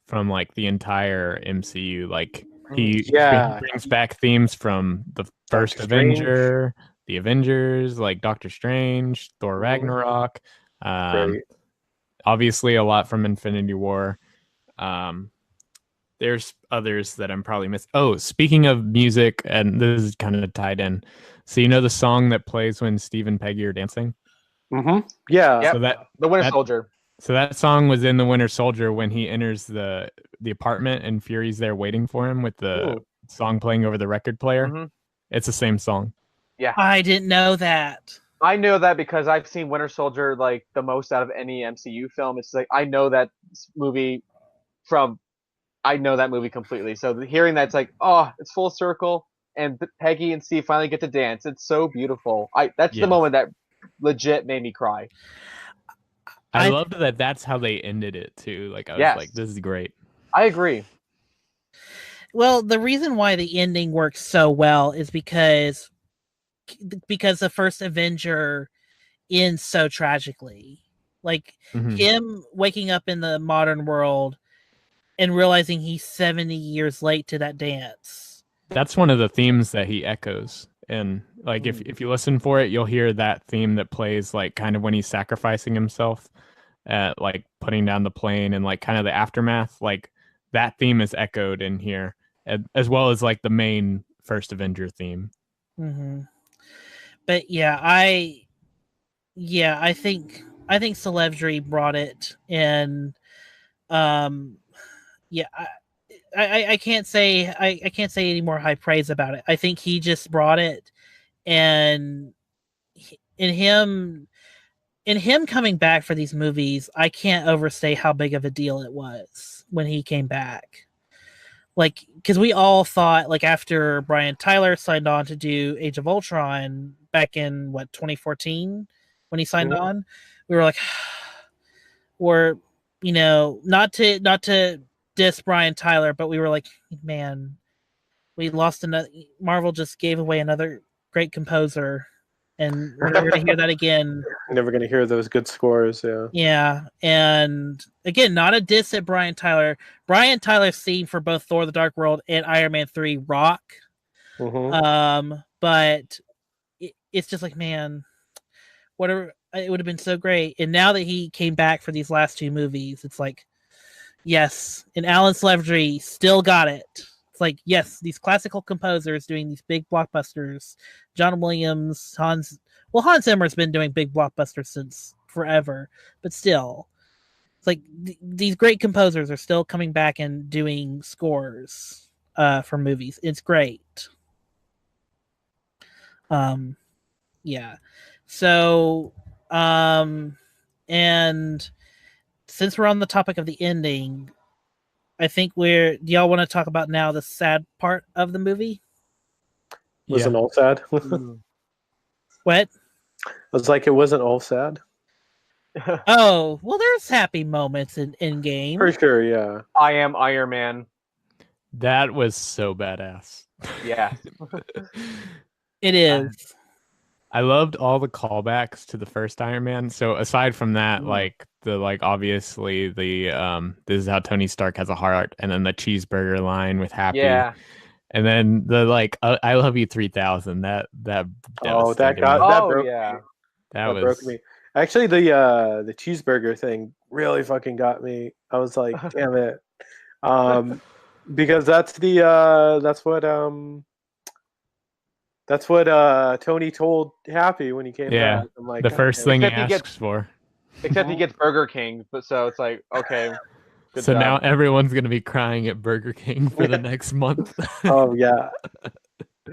from like the entire MCU. Like he Yeah. brings back themes from the first Doctor Strange. Avenger, the Avengers, like Doctor Strange, Thor Mhm. Ragnarok. Great. Obviously, a lot from Infinity War. There's others that I'm probably missing. Oh, speaking of music, and this is kind of tied in. So you know the song that plays when Steve and Peggy are dancing? Mhm. Yeah. Yep. So The Winter that- Soldier. So that song was in the Winter Soldier when he enters the apartment and Fury's there waiting for him with the Ooh. song playing over the record player. Mhm. It's the same song. Yeah. I didn't know that. I know that because I've seen Winter Soldier like the most out of any MCU film. It's like I know that movie completely. So hearing that's like, oh, it's full circle, and Peggy and Steve finally get to dance. It's so beautiful. That's the Yes. moment that legit made me cry. I I- loved that that's how they ended it too. Like I was Yes. like, this is great. I agree. Well, the reason why the ending works so well is because the first Avenger ends so tragically. Like Mhm. him waking up in the modern world and realizing he's 70 years late to that dance. That's one of the themes that he echoes. And like if you listen for it, you'll hear that theme that plays like kind of when he's sacrificing himself at like putting down the plane and like kind of the aftermath. Like that theme is echoed in here, as well as like the main first Avenger theme. Mm-hmm. But yeah, I think Celebrity brought it, and yeah, I can't say I can't say any more high praise about it. I think he just brought it, and in him coming back for these movies, I can't overstate how big of a deal it was when he came back. Like, because we all thought, like, after Brian Tyler signed on to do Age of Ultron back in 2014 when he signed on, we were like, or not to diss Brian Tyler, but we were like, man, we lost another. Marvel just gave away another great composer, and we're never gonna hear that again. Never going to hear those good scores. Yeah. Yeah, and again, not a diss at Brian Tyler. Brian Tyler's theme for both Thor: The Dark World and Iron Man 3 rock. But it's just like, man, whatever. It would have been so great. And now that he came back for these last two movies, it's like, yes. And Alan Gulacki still got it. It's like, yes, these classical composers doing these big blockbusters. John Williams, Hans Zimmer's been doing big blockbusters since forever, but still, it's like these great composers are still coming back and doing scores for movies. It's great. Yeah. So, and since we're on the topic of the ending, I think do y'all want to talk about now the sad part of the movie? Wasn't all sad. What? I was like, it wasn't all sad. Oh, well, there's happy moments in Endgame. For sure, yeah. I am Iron Man. That was so badass. Yeah. It is. I loved all the callbacks to the first Iron Man. So aside from that, obviously this is how Tony Stark has a heart, and then the cheeseburger line with Happy, Yeah. and then the I love you 3000. That Oh, devastated me. Oh broke yeah. me. That That broke was me. Actually, the cheeseburger thing really fucking got me. I was like, damn it. Because that's what Tony told Happy when he came yeah, back. I'm like, the God first damn it. thing he Except he gets asks for. except he gets Burger King, but so it's like, okay, good So now job. everyone's gonna be crying at Burger King for the next month. Oh yeah.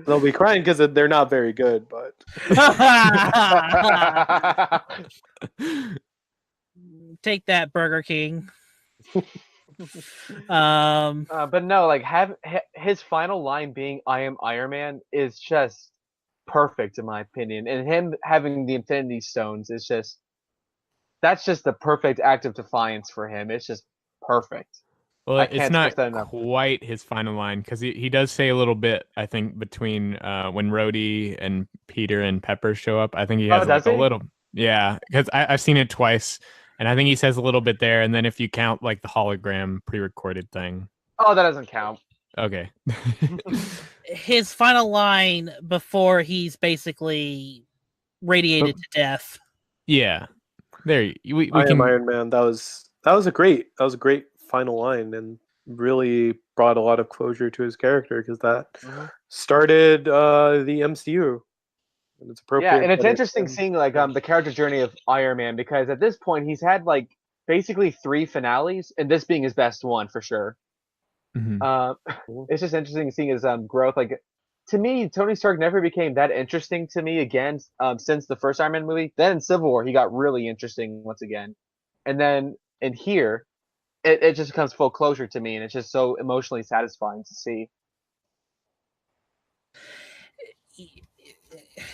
They'll be crying because they're not very good, but Take that, Burger King. Um, But no, like his final line being "I am Iron Man" is just perfect in my opinion, and him having the Infinity Stones is just that's just the perfect act of defiance for him. It's just perfect. Well, I it's can't stress not that enough. quite his final line because he does say a little bit, I think, between when Rhodey and Peter and Pepper show up. I think he Oh, has does like a he? little, yeah, because I've seen it twice, and I think he says a little bit there. And then if you count like the hologram pre-recorded thing, Oh, that doesn't count. okay. his final line before he's basically radiated to death. Yeah, we I am can. Iron Man. That was a great final line and really brought a lot of closure to his character because that Mhm. started the MCU. And it's Yeah, appropriate and it's that it interesting seeing like the character journey of Iron Man because at this point he's had like basically 3 finales, and this being his best one for sure. Mhm. Uh, it's just interesting seeing his growth. Like to me, Tony Stark never became that interesting to me again since the first Iron Man movie. Then in Civil War, he got really interesting once again, and then in here, it just becomes full closure to me, and it's just so emotionally satisfying to see.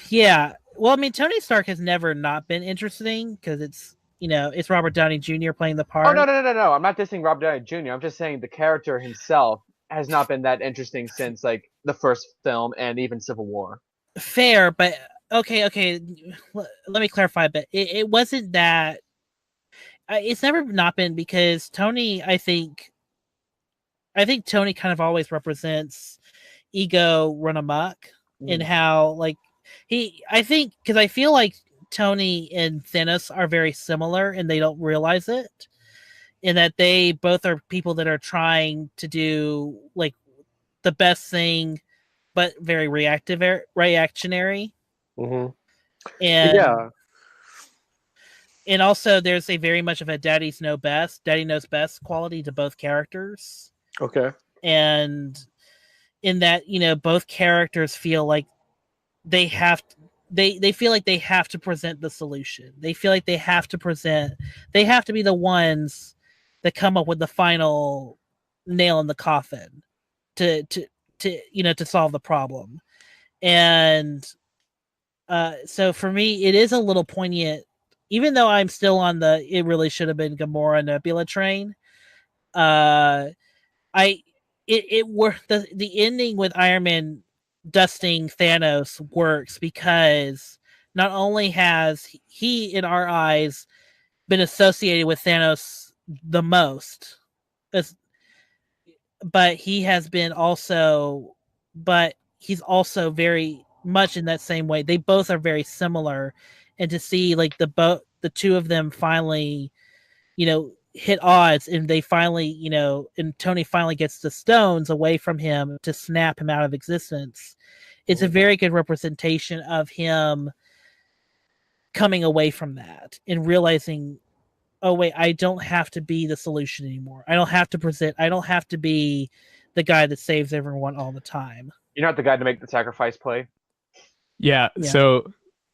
Yeah. Well, I mean, Tony Stark has never not been interesting because it's Robert Downey Jr. playing the Oh part. no! I'm not dissing Rob Downey Jr. I'm just saying the character himself has not been that interesting since like the first film and even Civil War. Fair, but okay. Let me clarify a bit. It wasn't that. It's never not been because Tony. I think Tony kind of always represents ego run amok in how like I think because I feel like Tony and Thanos are very similar and they don't realize it, in that they both are people that are trying to do like the best thing, but very reactionary, Mm-hmm. and Yeah. and also there's a very much of a daddy knows best quality to both characters, Okay. and in that both characters feel like they have they feel like they have to present the solution. They feel like they have to be the ones that come up with the final nail in the coffin to solve the problem. And so for me it is a little poignant, even though I'm still on the it really should have been Gamora Nebula train. uh I it were the ending with Iron Man dusting Thanos works because not only has he in our eyes been associated with Thanos the most, but he has been also but he's also very much in that same way. They both are very similar, and to see like the two of them finally hit odds, and they finally and Tony finally gets the stones away from him to snap him out of existence. It's a very good representation of him coming away from that and realizing, oh wait, I don't have to be the solution anymore. I don't have to be the guy that saves everyone all the time. You're not the guy to make the sacrifice play. Yeah. Yeah. So,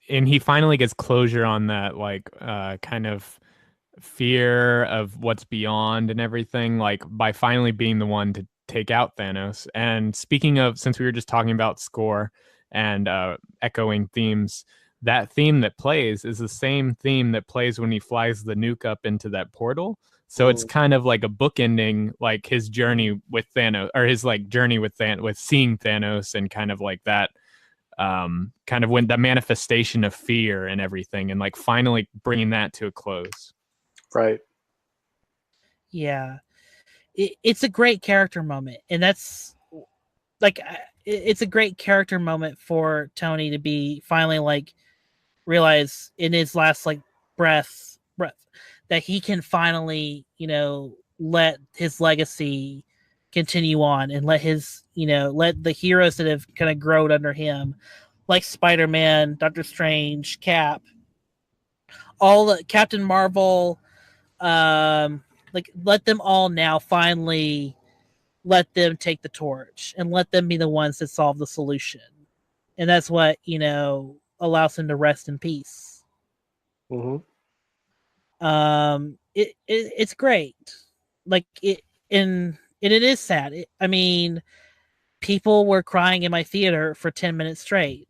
and he finally gets closure on that, kind of fear of what's beyond and everything, like by finally being the one to take out Thanos. And speaking of, since we were just talking about score and echoing themes, that theme that plays is the same theme that plays when he flies the nuke up into that portal. So it's kind of like a bookending, like his journey with Thanos, or his like journey with seeing Thanos, and kind of like that kind of when the manifestation of fear and everything, and like finally bringing that to a close. Right. Yeah, it's a great character moment, and that's like it's a great character moment for Tony to be finally like realize in his last like breath that he can finally, you know, let his legacy continue on and let his, you know, let the heroes that have kind of grown under him, like Spider-Man, Doctor Strange, Cap, all the Captain Marvel, like let them all now finally let them take the torch and let them be the ones that solve the solution. And that's what, you know, allows him to rest in peace. Mm-hmm. It's great. Like it, and it is sad. I mean, people were crying in my theater for 10 minutes straight.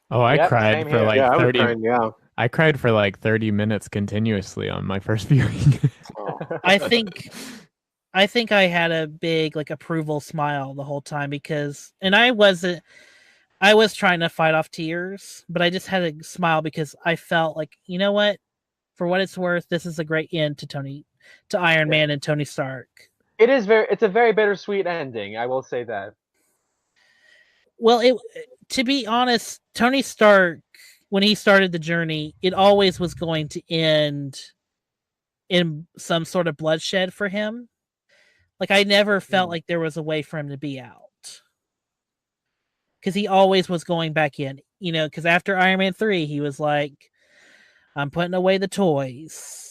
Oh, I Yep, cried same for here. like Yeah, I was 30. crying. Yeah. I cried for like 30 minutes continuously on my first viewing. Oh. I think I had a big like approval smile the whole time because, and I was trying to fight off tears, but I just had a smile because I felt like, you know what, for what it's worth, this is a great end to Iron Man and Tony Stark. It's a very bittersweet ending, I will say that. Well, to be honest, Tony Stark, when he started the journey, it always was going to end in some sort of bloodshed for him. Like I never felt like there was a way for him to be out. Because he always was going back in, you know, because after Iron Man 3, he was like, I'm putting away the toys.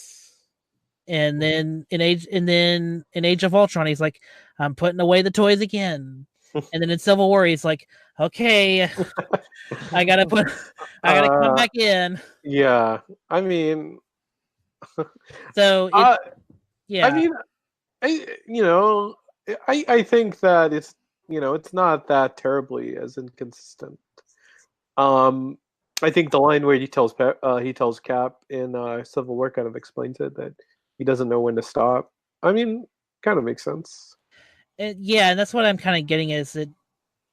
And then in Age of Ultron, he's like, I'm putting away the toys again. And then in Civil War, he's like, okay, I gotta come back in. Yeah. I mean, So yeah. I mean, I think that it's not that terribly as inconsistent. I think the line where he tells Cap in Civil War kind of explains it, that he doesn't know when to stop. I mean, kind of makes sense. And that's what I'm kind of getting is that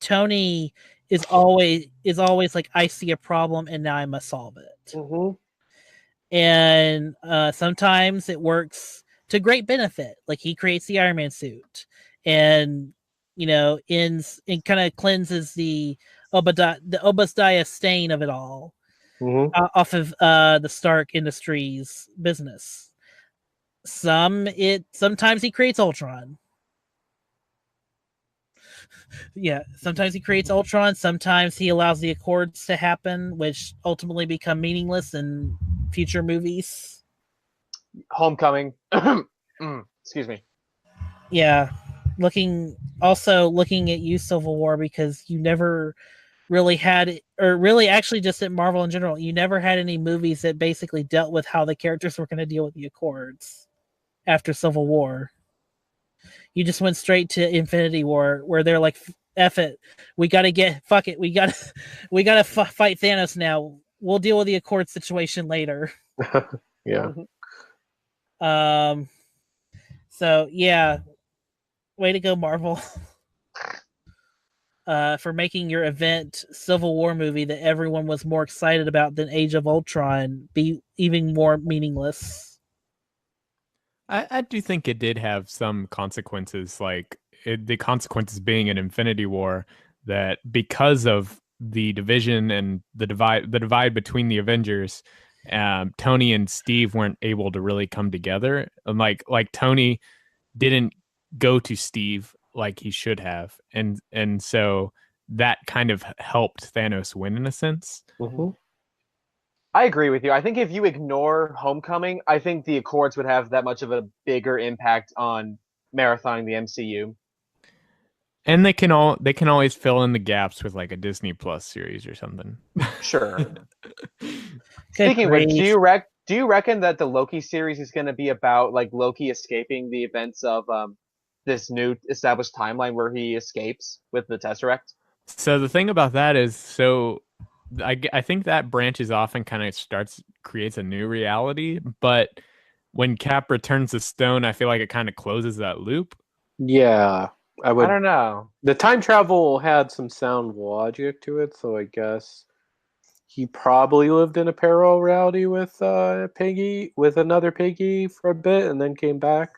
Tony is always like, I see a problem and now I must solve it. Mm-hmm. And sometimes it works to great benefit. Like he creates the Iron Man suit, and you know, kind of cleanses the Obadiah stain of it all off of the Stark Industries business. Sometimes he creates Ultron. Yeah, sometimes he creates Ultron. Sometimes he allows the Accords to happen, which ultimately become meaningless in future movies. Homecoming. Excuse me. Yeah, looking at you, Civil War, because you never really had, or really actually just at Marvel in general, you never had any movies that basically dealt with how the characters were going to deal with the Accords after Civil War. You just went straight to Infinity War, where they're like, "F it, we got to fight Thanos now. We'll deal with the Accord situation later." Yeah. So yeah, way to go, Marvel, for making your event Civil War movie that everyone was more excited about than Age of Ultron be even more meaningless. I do think it did have some consequences, like the consequences being an Infinity War, that because of the division and the divide between the Avengers, Tony and Steve weren't able to really come together. And like Tony didn't go to Steve like he should have, and so that kind of helped Thanos win in a sense. Mm-hmm. I agree with you. I think if you ignore Homecoming, I think the Accords would have that much of a bigger impact on marathoning the MCU. And they can always fill in the gaps with like a Disney Plus series or something. Sure. Speaking of which, do you reckon that the Loki series is going to be about like Loki escaping the events of this new established timeline where he escapes with the Tesseract? So the thing about that is, I think that branches off and kind of creates a new reality. But when Cap returns the stone, I feel like it kind of closes that loop. Yeah. I I would. don't know. The time travel had some sound logic to it, so I guess he probably lived in a parallel reality with Peggy, with another Peggy for a bit, and then came back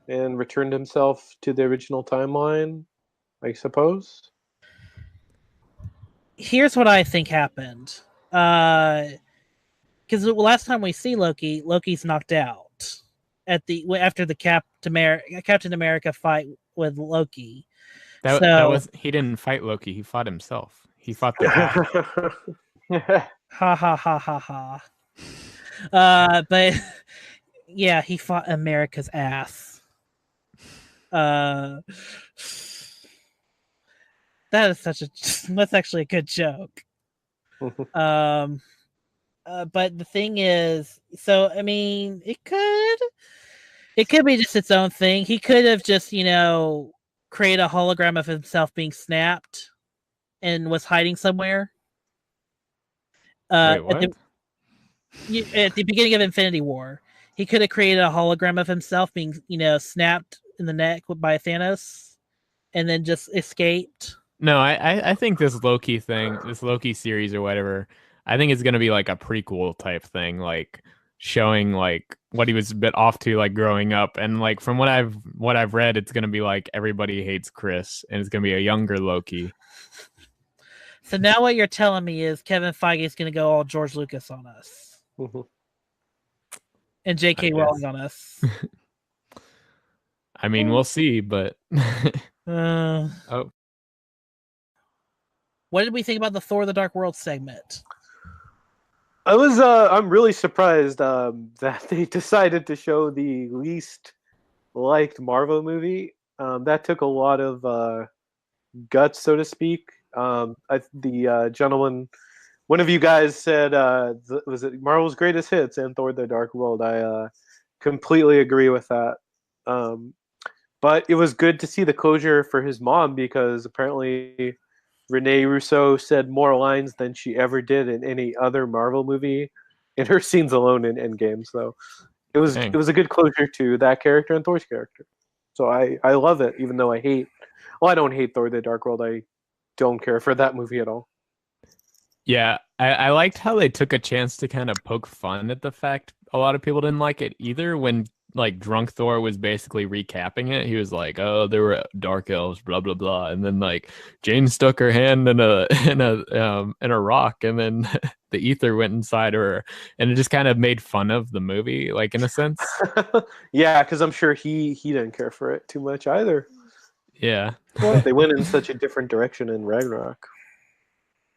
and returned himself to the original timeline, I suppose. Here's what I think happened. Because the last time we see Loki, Loki's knocked out after the Captain America fight with Loki. That was he didn't fight Loki. He fought himself. He fought the Cap. Ha ha ha ha ha. But yeah, he fought America's ass. That is that's actually a good joke. But the thing is, so I mean, it could be just its own thing. He could have just, created a hologram of himself being snapped and was hiding somewhere. Wait, what? At the beginning of Infinity War, he could have created a hologram of himself being, snapped in the neck by Thanos, and then just escaped. No, I think this Loki thing, this Loki series or whatever, I think it's gonna be like a prequel type thing, like showing like what he was a bit off to like growing up, and like from what I've read, it's gonna be like everybody hates Chris, and it's gonna be a younger Loki. So now what you're telling me is Kevin Feige is going to go all George Lucas on us, and J.K. Rowling on us. I mean, we'll see, but Oh. What did we think about the Thor: The Dark World segment? I'm really surprised that they decided to show the least liked Marvel movie. That took a lot of guts, so to speak. The gentleman, one of you guys said, was it Marvel's Greatest Hits and Thor: The Dark World? I completely agree with that. But it was good to see the closure for his mom, because apparently Renee Russo said more lines than she ever did in any other Marvel movie in her scenes alone in Endgame. So it was a good closure to that character and Thor's character. So I love it, even though I don't hate Thor: The Dark World. I don't care for that movie at all. Yeah, I liked how they took a chance to kind of poke fun at the fact a lot of people didn't like it either. When like drunk Thor was basically recapping it, he was like, "Oh, there were dark elves, blah blah blah," and then like Jane stuck her hand in a rock, and then the ether went inside her, and it just kind of made fun of the movie, like in a sense. Yeah, because I'm sure he didn't care for it too much either. Yeah, But they went in such a different direction in Ragnarok.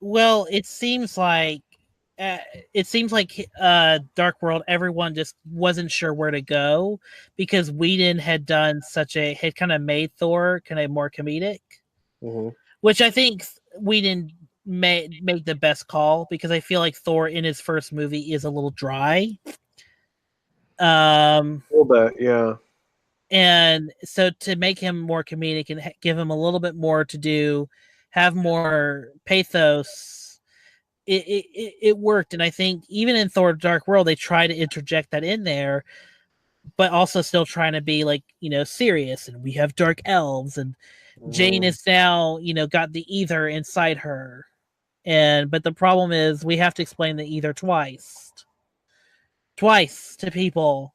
Well, it seems like Dark World, everyone just wasn't sure where to go, because Whedon had kind of made Thor kind of more comedic, which I think Whedon made the best call, because I feel like Thor in his first movie is a little dry. A little bit, yeah. And so to make him more comedic and give him a little bit more to do, have more pathos, it worked. And I think even in Thor: Dark World, they try to interject that in there, but also still trying to be like, serious. And we have dark elves, and Jane is now, got the ether inside her. But the problem is we have to explain the ether twice to people,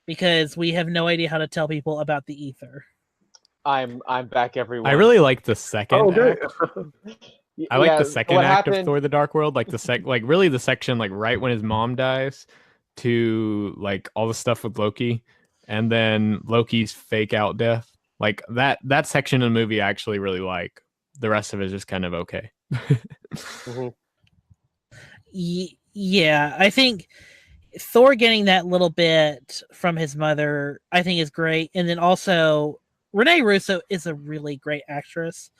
because we have no idea how to tell people about the ether. I'm back, everyone. I really like the second act. I like the second act of Thor: The Dark World, like really the section like right when his mom dies, to like all the stuff with Loki, and then Loki's fake out death. Like that section of the movie I actually really like. The rest of it is just kind of okay. Yeah, I think Thor getting that little bit from his mother, I think, is great. And then also, Renee Russo is a really great actress.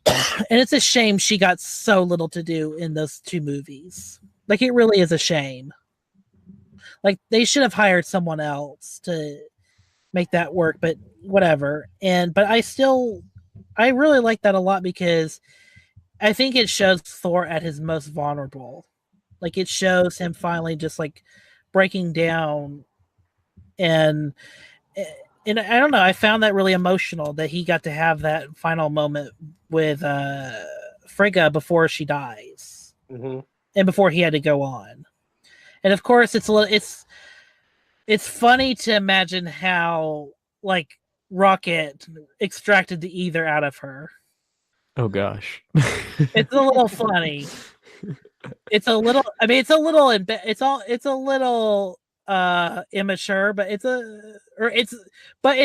And it's a shame she got so little to do in those two movies. Like, it really is a shame. Like, they should have hired someone else to make that work, but whatever. But I really like that a lot, because I think it shows Thor at his most vulnerable. Like, it shows him finally just like breaking down, and and I don't know, I found that really emotional that he got to have that final moment with Frigga before she dies, and before he had to go on. And of course, it's funny to imagine how like Rocket extracted the ether out of her. Oh gosh. It's a little funny. It's a little. I mean, it's a little. It's a little immature, but it's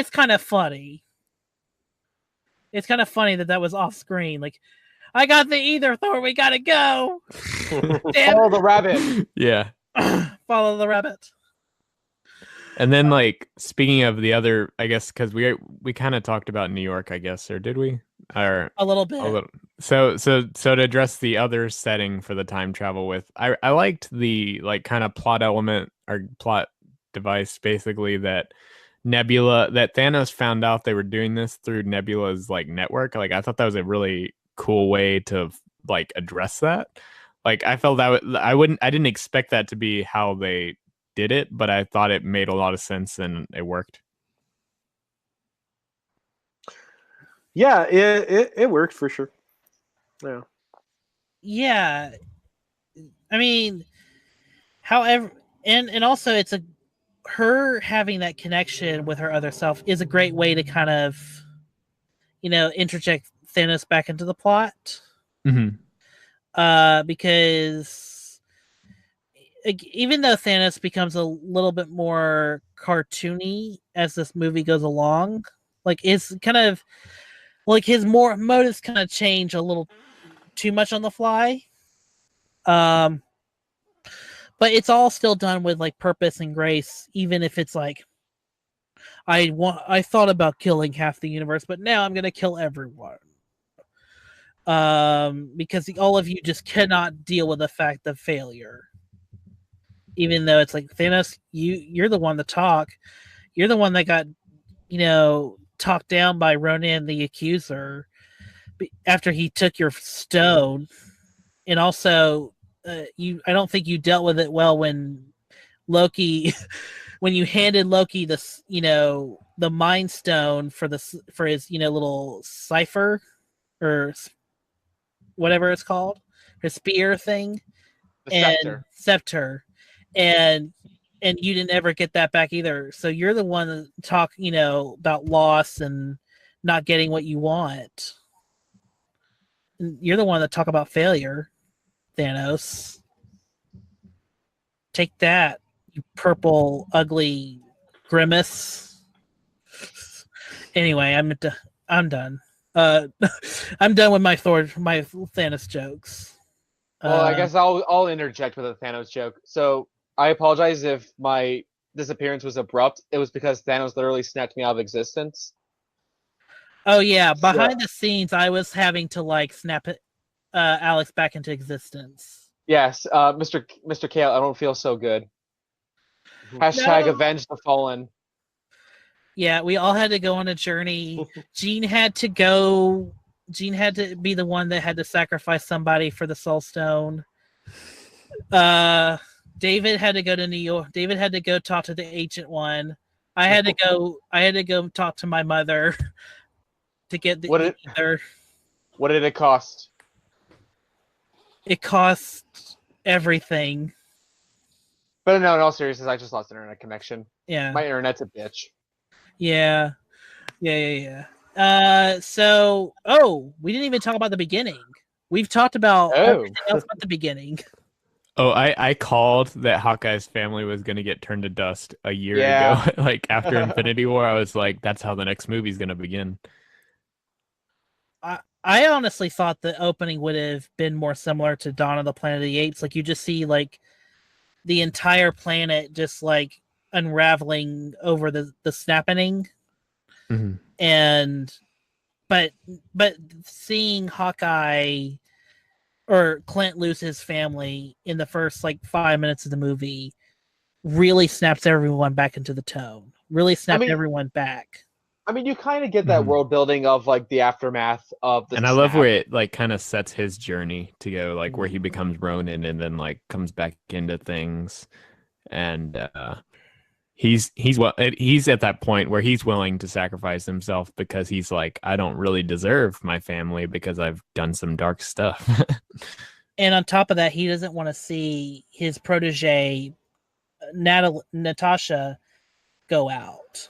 kind of funny. It's kind of funny that was off screen. Like, I got the ether, Thor. We gotta go. Follow the rabbit. Yeah. Follow the rabbit. And then, like, speaking of the other, I guess, because we kind of talked about New York, I guess, or did we? Or a little bit. A little. So to address the other setting for the time travel with, I liked the like kind of plot element or plot device, basically that Thanos found out they were doing this through Nebula's like network. Like, I thought that was a really cool way to like address that. Like, I felt that I didn't expect that to be how they did it, but I thought it made a lot of sense and it worked. Yeah, it worked for sure. Yeah. Yeah. I mean, however, and also it's her having that connection with her other self is a great way to kind of, interject Thanos back into the plot. Because even though Thanos becomes a little bit more cartoony as this movie goes along, like it's kind of like his motives kind of change a little too much on the fly. But it's all still done with like purpose and grace, even if it's like I thought about killing half the universe, but now I'm gonna kill everyone. Because all of you just cannot deal with the fact of failure. Even though it's like, Thanos, you're the one to talk. You're the one that got, talked down by Ronan the Accuser after he took your stone. And also, I don't think you dealt with it well when Loki, when you handed Loki the Mind Stone for his little cipher or whatever it's called, his spear thing, The scepter, and you didn't ever get that back either. So you're the one to talk, about loss and not getting what you want. And you're the one to talk about failure, Thanos. Take that, you purple, ugly grimace. Anyway, I'm done. I'm done with my Thanos jokes. Well, I guess I'll interject with a Thanos joke. So I apologize if my disappearance was abrupt. It was because Thanos literally snapped me out of existence. Oh yeah, behind the scenes, I was having to like snap Alex back into existence. Yes, Mr. Kale, I don't feel so good. Hashtag avenge the fallen. Yeah, we all had to go on a journey. Jean had to be the one that had to sacrifice somebody for the Soul Stone. David had to go to New York. David had to go talk to the Ancient One. I had to go talk to my mother to get the ether. What did it cost? It cost everything. But no, in all seriousness, I just lost internet connection. Yeah. My internet's a bitch. Yeah. So, we didn't even talk about the beginning. We've talked about everything else but the beginning. Oh, I called that Hawkeye's family was going to get turned to dust a year ago. Like, after Infinity War, I was like, that's how the next movie's going to begin. I honestly thought the opening would have been more similar to Dawn of the Planet of the Apes. Like, you just see, like, the entire planet just, like, unraveling over the snapping. And but seeing Hawkeye or Clint lose his family in the first like 5 minutes of the movie really snaps everyone back into the tone. Really snapped everyone back. I mean, you kind of get that world building of like the aftermath of the And I love where it like kind of sets his journey to go, like where he becomes Ronin and then like comes back into things. And he's at that point where he's willing to sacrifice himself because he's like, I don't really deserve my family because I've done some dark stuff. And on top of that, he doesn't want to see his protege, Natasha, go out.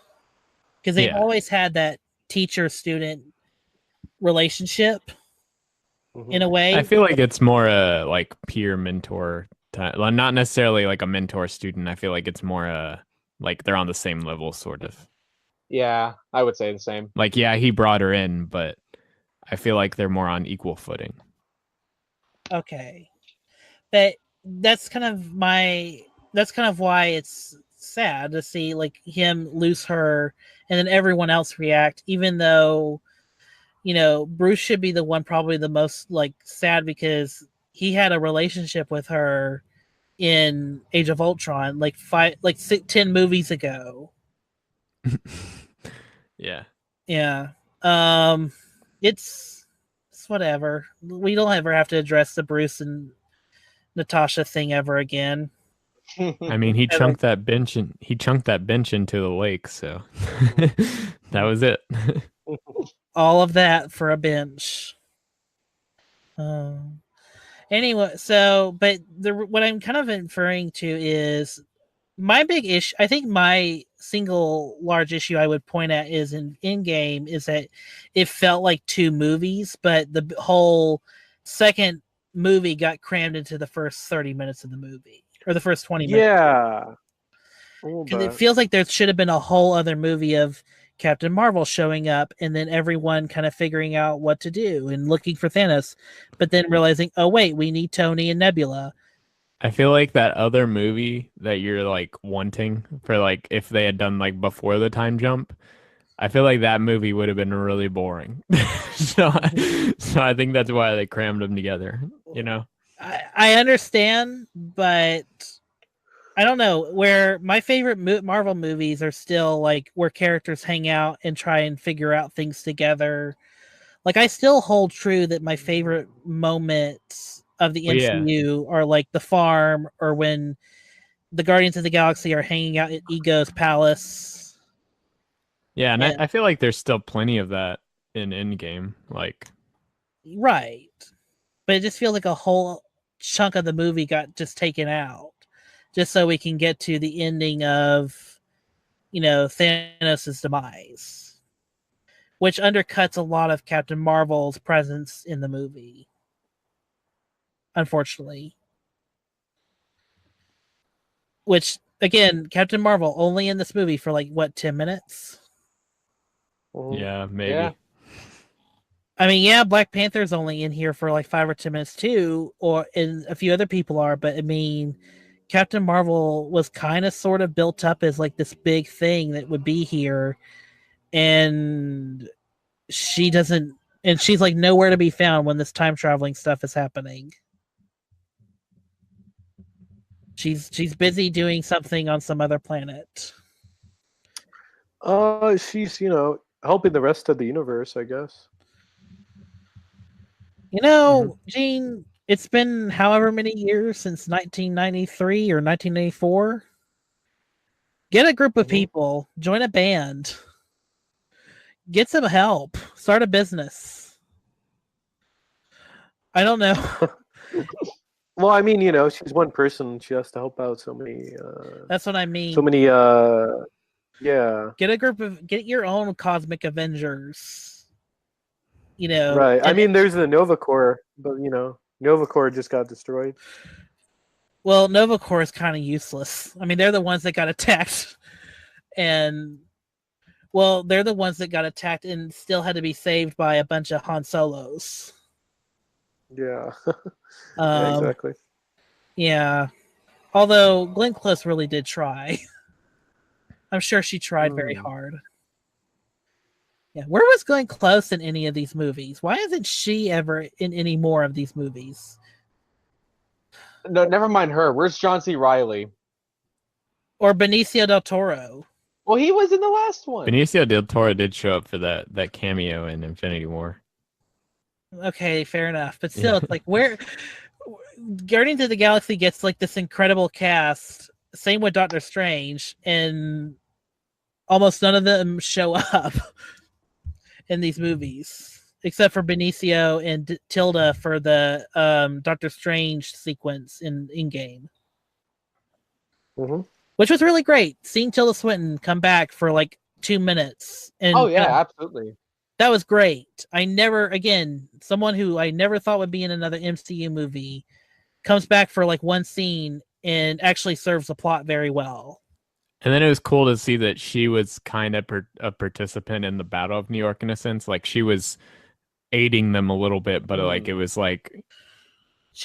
Because they've always had that teacher-student relationship in a way. I feel like it's more like peer mentor time. Well, not necessarily like a mentor student. I feel like it's more like they're on the same level, sort of. Yeah, I would say the same. Like, yeah, he brought her in, but I feel like they're more on equal footing. Okay. But that's kind of why it's sad to see like him lose her and then everyone else react, even though, you know, Bruce should be the one probably the most like sad because he had a relationship with her in Age of Ultron, 10 movies ago. Yeah. Yeah. It's whatever. We don't ever have to address the Bruce and Natasha thing ever again. I mean, he chunked that bench into the lake, so that was it. All of that for a bench. Anyway, so but what I'm kind of inferring to is my big issue. I think my single large issue I would point at is in Endgame is that it felt like two movies, but the whole second movie got crammed into the first 30 minutes of the movie or the first 20 minutes. Yeah. Because it feels like there should have been a whole other movie of Captain Marvel showing up and then everyone kind of figuring out what to do and looking for Thanos, but then realizing, oh wait, we need Tony and Nebula. I feel like that other movie that you're like wanting for like if they had done like before the time jump, I feel like that movie would have been really boring. so I think that's why they crammed them together, you know? I understand, but I don't know, where my favorite Marvel movies are still like where characters hang out and try and figure out things together. Like I still hold true that my favorite moments of the MCU are like the farm or when the Guardians of the Galaxy are hanging out at Ego's palace. Yeah, and I feel like there's still plenty of that in Endgame. Like, right. But it just feels like a whole chunk of the movie got just taken out. Just so we can get to the ending of, you know, Thanos' demise. Which undercuts a lot of Captain Marvel's presence in the movie. Unfortunately. Which, again, Captain Marvel only in this movie for like, what, 10 minutes? Yeah, maybe. Yeah. I mean, yeah, Black Panther's only in here for like 5 or 10 minutes too, and a few other people are, but I mean, Captain Marvel was kind of sort of built up as like this big thing that would be here, and she's like nowhere to be found when this time traveling stuff is happening. She's busy doing something on some other planet. She's, helping the rest of the universe, I guess. Gene, it's been however many years since 1993 or 1994. Get a group of people, join a band, get some help, start a business. I don't know. Well, I mean, she's one person. She has to help out so many. That's what I mean. So many. Yeah. Get your own cosmic Avengers. Right. I mean, there's the Nova Corps, but Nova Corps just got destroyed. Well, Nova Corps is kind of useless. I mean, they're the ones that got attacked, and they're the ones that got attacked and still had to be saved by a bunch of Han Solos. Yeah. Yeah, exactly. Yeah. Although Glenn Close really did try. I'm sure she tried very hard. Yeah. Where was Glenn Close in any of these movies? Why isn't she ever in any more of these movies? No, never mind her. Where's John C. Reilly? Or Benicio del Toro? Well, he was in the last one. Benicio del Toro did show up for that cameo in Infinity War. Okay, fair enough. But still, it's like where Guardians of the Galaxy gets like this incredible cast same with Doctor Strange, and almost none of them show up in these movies, except for Benicio and Tilda for the Doctor Strange sequence in Endgame. Mm-hmm. Which was really great. Seeing Tilda Swinton come back for like 2 minutes. And Oh yeah, absolutely. that was great. Someone who I never thought would be in another MCU movie comes back for like one scene and actually serves the plot very well. And then it was cool to see that she was kind of a participant in the Battle of New York in a sense. Like she was aiding them a little bit, but like it was like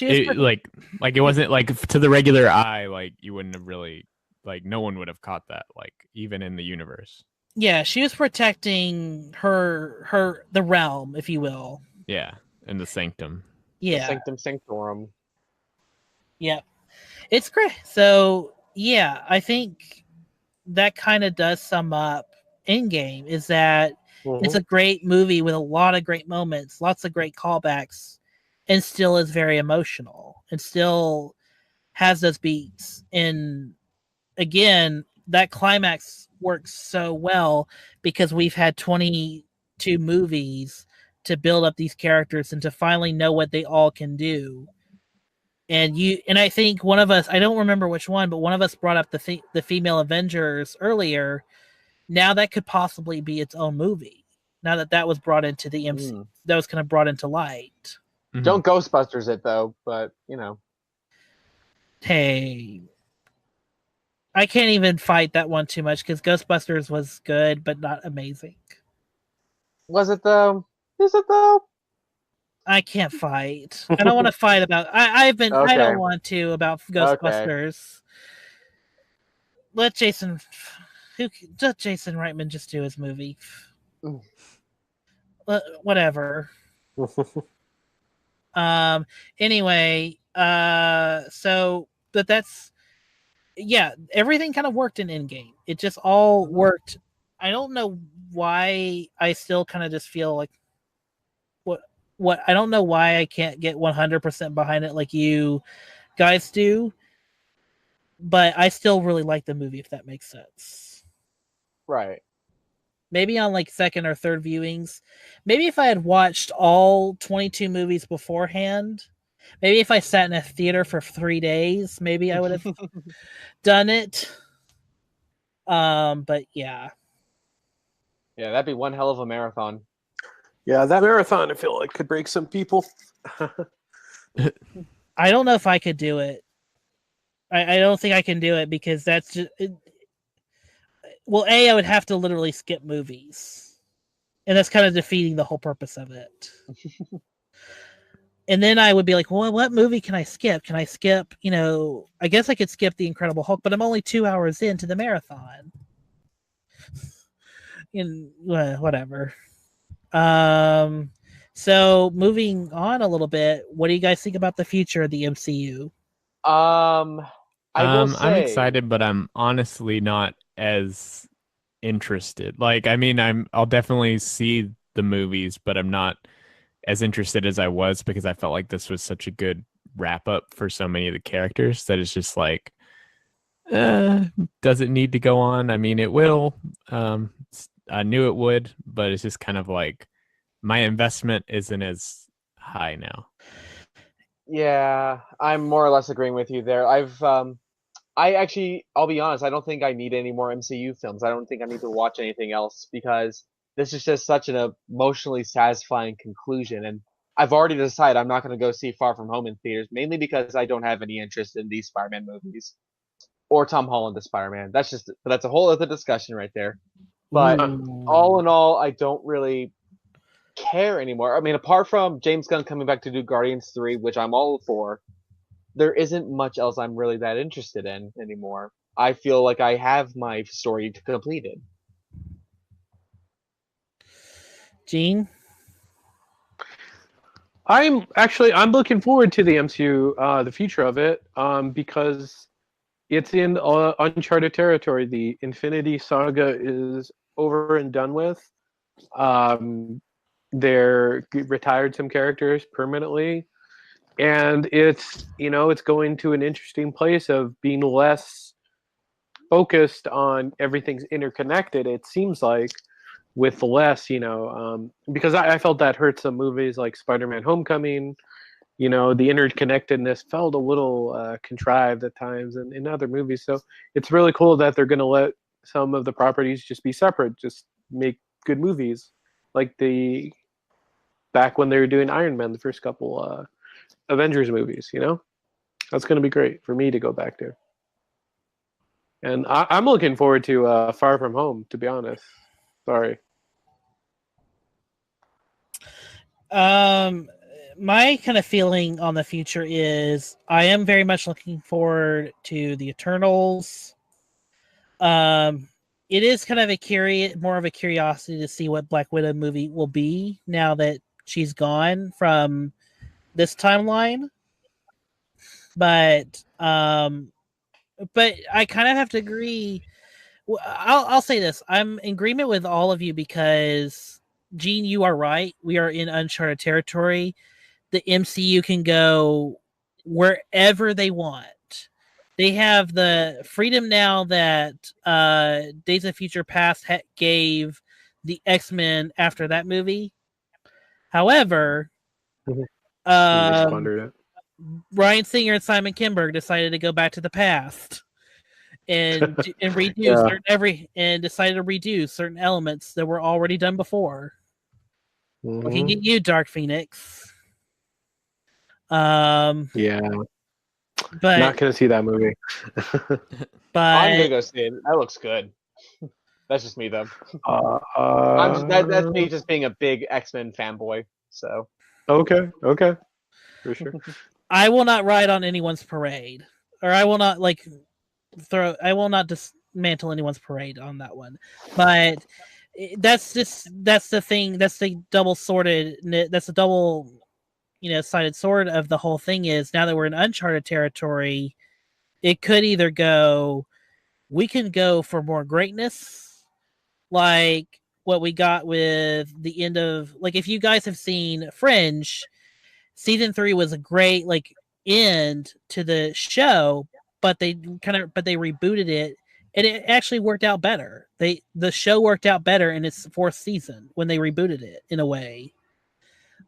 like it wasn't like to the regular eye, like you wouldn't have really like no one would have caught that, like even in the universe. Yeah, she was protecting the realm, if you will. Yeah, and the sanctum. Yeah. The Sanctum Sanctorum. Yeah. It's great. So yeah, I think that kind of does sum up Endgame, is that it's a great movie with a lot of great moments, lots of great callbacks, and still is very emotional and still has those beats. And again, that climax works so well because we've had 22 movies to build up these characters and to finally know what they all can do. And I think one of us, I don't remember which one, but one of us brought up the female Avengers earlier. Now that could possibly be its own movie. Now that was brought into the MC, that was kind of brought into light. Mm-hmm. Don't Ghostbusters it though, but you know. Hey, I can't even fight that one too much because Ghostbusters was good but not amazing. Was it though? Is it though? I can't fight. I don't want to fight about. I don't want to about Ghostbusters. Let Jason Reitman just do his movie. Whatever. Anyway, so but that's everything kind of worked in Endgame. It just all worked. I don't know why I still kind of just feel like what I don't know why I can't get 100% behind it like you guys do, but I still really like the movie, if that makes sense. Right. Maybe on like second or third viewings. Maybe if I had watched all 22 movies beforehand, maybe if I sat in a theater for 3 days, maybe I would have done it. But yeah. Yeah, that'd be one hell of a marathon. Yeah, that marathon I feel like could break some people. I don't know if I could do it. I don't think I can do it because that's just well, I would have to literally skip movies. And that's kind of defeating the whole purpose of it. And then I would be like, well, what movie can I skip? Can I skip, I guess I could skip The Incredible Hulk, but I'm only 2 hours into the marathon. Whatever. So moving on a little bit, what do you guys think about the future of the MCU? I will say, I'm excited, but I'm honestly not as interested. Like, I mean, I'll definitely see the movies, but I'm not as interested as I was because I felt like this was such a good wrap up for so many of the characters that it's just like, does it need to go on? I mean, it will. I knew it would, but it's just kind of like my investment isn't as high now. Yeah, I'm more or less agreeing with you there. I'll be honest, I don't think I need any more MCU films. I don't think I need to watch anything else because this is just such an emotionally satisfying conclusion. And I've already decided I'm not going to go see Far From Home in theaters, mainly because I don't have any interest in these Spider-Man movies or Tom Holland as Spider-Man. That's a whole other discussion right there. But all in all, I don't really care anymore. I mean, apart from James Gunn coming back to do Guardians 3, which I'm all for, there isn't much else I'm really that interested in anymore. I feel like I have my story completed. Gene? I'm looking forward to the MCU, the future of it, because it's in uncharted territory. The Infinity Saga is over and done with. They're retired some characters permanently, and it's going to an interesting place of being less focused on everything's interconnected. It seems like with less, because I felt that hurt some movies like Spider-Man: Homecoming. The interconnectedness felt a little contrived at times in other movies. So it's really cool that they're going to let some of the properties just be separate, just make good movies, like back when they were doing Iron Man, the first couple Avengers movies. That's going to be great for me to go back to. And I'm looking forward to Far From Home, to be honest. Sorry. My kind of feeling on the future is I am very much looking forward to the Eternals. It is kind of more of a curiosity to see what Black Widow movie will be now that she's gone from this timeline. But I kind of have to agree. I'll say this: I'm in agreement with all of you because, Gene, you are right. We are in uncharted territory. The MCU can go wherever they want. They have the freedom now that Days of Future Past gave the X-Men after that movie. However, Ryan Singer and Simon Kinberg decided to go back to the past and redo decided to redo certain elements that were already done before. Looking at you, Dark Phoenix. Yeah, but not gonna see that movie. But I'm gonna go see it. That looks good. That's just me though. That's me just being a big X-Men fanboy. So okay, for sure. I will not ride on anyone's parade, or I will not I will not dismantle anyone's parade on that one. But that's the thing. That's the double sided sword of the whole thing is now that we're in uncharted territory, it could either go, we can go for more greatness, like what we got with the end of, like, if you guys have seen Fringe, season 3 was a great end to the show, but they rebooted it and it actually worked out better. The show worked out better in its 4th season when they rebooted it in a way.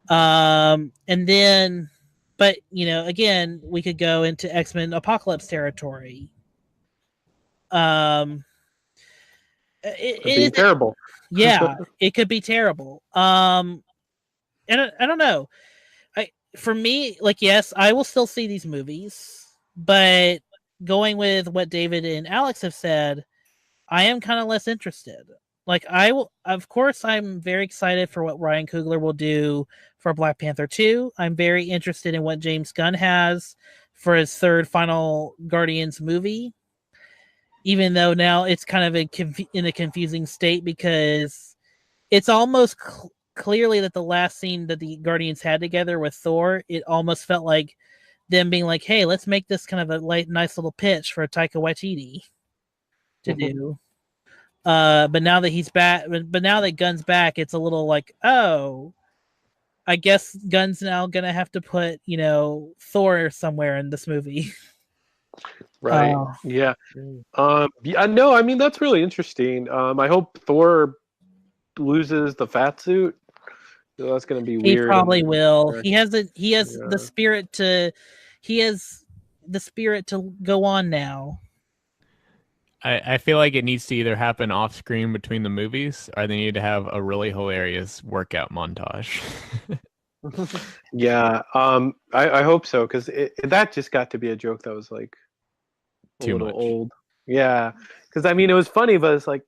And then, but again, we could go into X-Men Apocalypse territory. It could be terrible. Yeah, it could be terrible. And I don't know. For me, yes, I will still see these movies, but going with what David and Alex have said, I am kind of less interested. I will, of course, I'm very excited for what Ryan Coogler will do for Black Panther 2. I'm very interested in what James Gunn has for his 3rd final Guardians movie. Even though now it's kind of in a confusing state because it's almost clearly that the last scene that the Guardians had together with Thor, it almost felt like them being like, hey, let's make this kind of a nice little pitch for Taika Waititi to do. But now that he's back, but now that Gunn's back, it's a little like, oh, I guess Gunn's now gonna have to put Thor somewhere in this movie. Right. Yeah. No, I mean that's really interesting. I hope Thor loses the fat suit. So that's gonna be weird. He probably will. He has the spirit to. He has the spirit to go on now. I feel like it needs to either happen off screen between the movies, or they need to have a really hilarious workout montage. Yeah, I hope so because that just got to be a joke that was like too much old. Yeah, because I mean it was funny, but it's like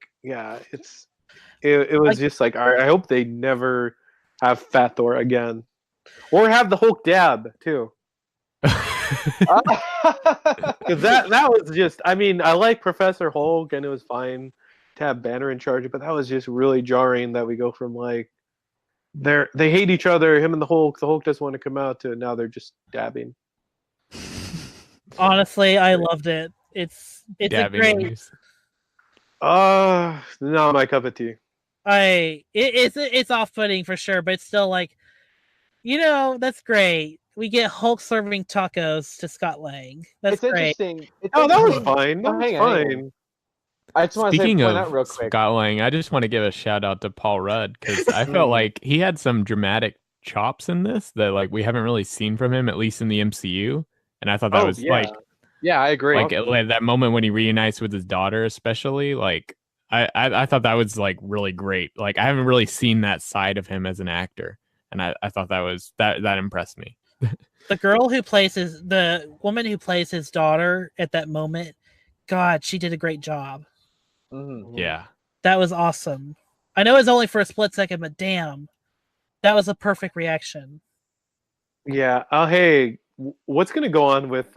it was just like I hope they never have Fat Thor again, or have the Hulk dab too. Because that was just, I mean, I like Professor Hulk and it was fine to have Banner in charge, but that was just really jarring that we go from they hate each other, him and the Hulk doesn't want to come out, to now they're just dabbing. Honestly, I loved it. It's dabbing a great. Not my cup of tea. It's off-putting for sure, but it's still that's great. We get Hulk serving tacos to Scott Lang. That's great. interesting. That was fine. That was fine. I just want to Speaking point out of real quick. Scott Lang, I just want to give a shout out to Paul Rudd because I felt Mm. like he had some dramatic chops in this that like we haven't really seen from him, at least in the MCU. And I thought that Oh was yeah, Yeah, I agree. like that moment when he reunites with his daughter, especially like I thought that was like really great. Like I haven't really seen that side of him as an actor, and I thought that impressed me. The woman who plays his daughter at that moment, God, she did a great job. Mhm. Yeah. That was awesome. I know it's only for a split second, but damn, that was a perfect reaction. yeah. Oh hey, what's gonna go on with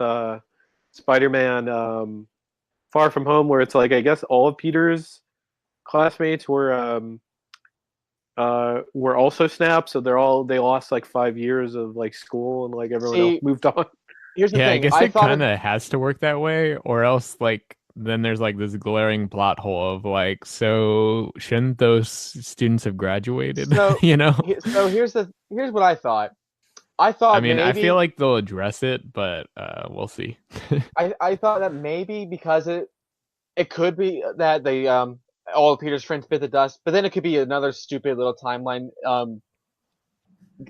Spider-Man Far From Home, where it's like I guess all of Peter's classmates were also snapped, so they lost like 5 years of like school, and like everyone else See, moved on. here's the Yeah, I thing. guess I it thought kind of has to work that way, or else like then there's like this glaring plot hole of like, so shouldn't those students have graduated? so. You know? So here's what I thought. I I thought mean, I feel maybe like they'll address it, but we'll see. I thought that maybe because it could be that they all of Peter's friends bit the dust, but then it could be another stupid little timeline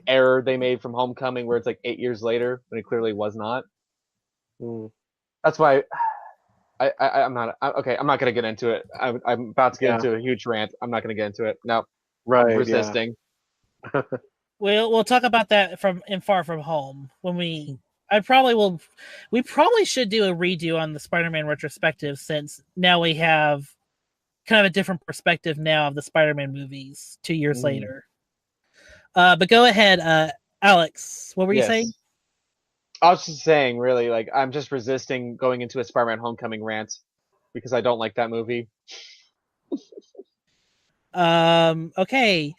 error they made from Homecoming where it's like 8 years later when it clearly was not. Mm, That's why I'm not okay. I'm not gonna get into it. I'm about to get yeah, into a huge rant. I'm not gonna get into it. No, I'm right. Yeah. resisting. We'll talk about that in Far From Home when I probably will. We probably should do a redo on the Spider-Man retrospective since now we have kind of a different perspective now of the Spider-Man movies 2 years later. But go ahead, Alex. What were you saying? Yes. I was just saying, really, like I'm just resisting going into a Spider-Man Homecoming rant because I don't like that movie. Okay.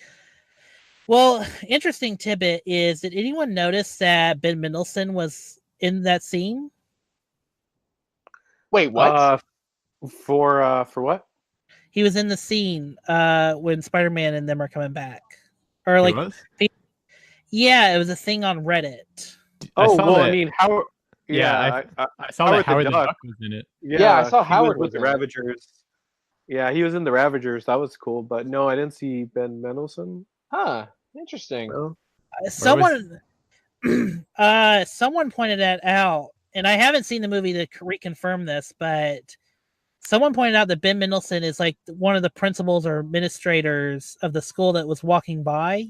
Well, interesting tidbit is: did anyone notice that Ben Mendelsohn was in that scene? Wait, what? For what? He was in the scene when Spider-Man and them are coming back, or He like, was? yeah, it was a thing on Reddit. I Oh saw well, I that. mean, how? Yeah, I saw that Howard Howard the the Duck. Duck was in it. Yeah, I saw he Howard was was the in it. Ravagers. Yeah, he was in the Ravagers. That was cool, but no, I didn't see Ben Mendelsohn. Huh. Interesting. No. Someone someone pointed that out, and I haven't seen the movie to reconfirm this, but someone pointed out that Ben Mendelsohn is like one of the principals or administrators of the school that was walking by.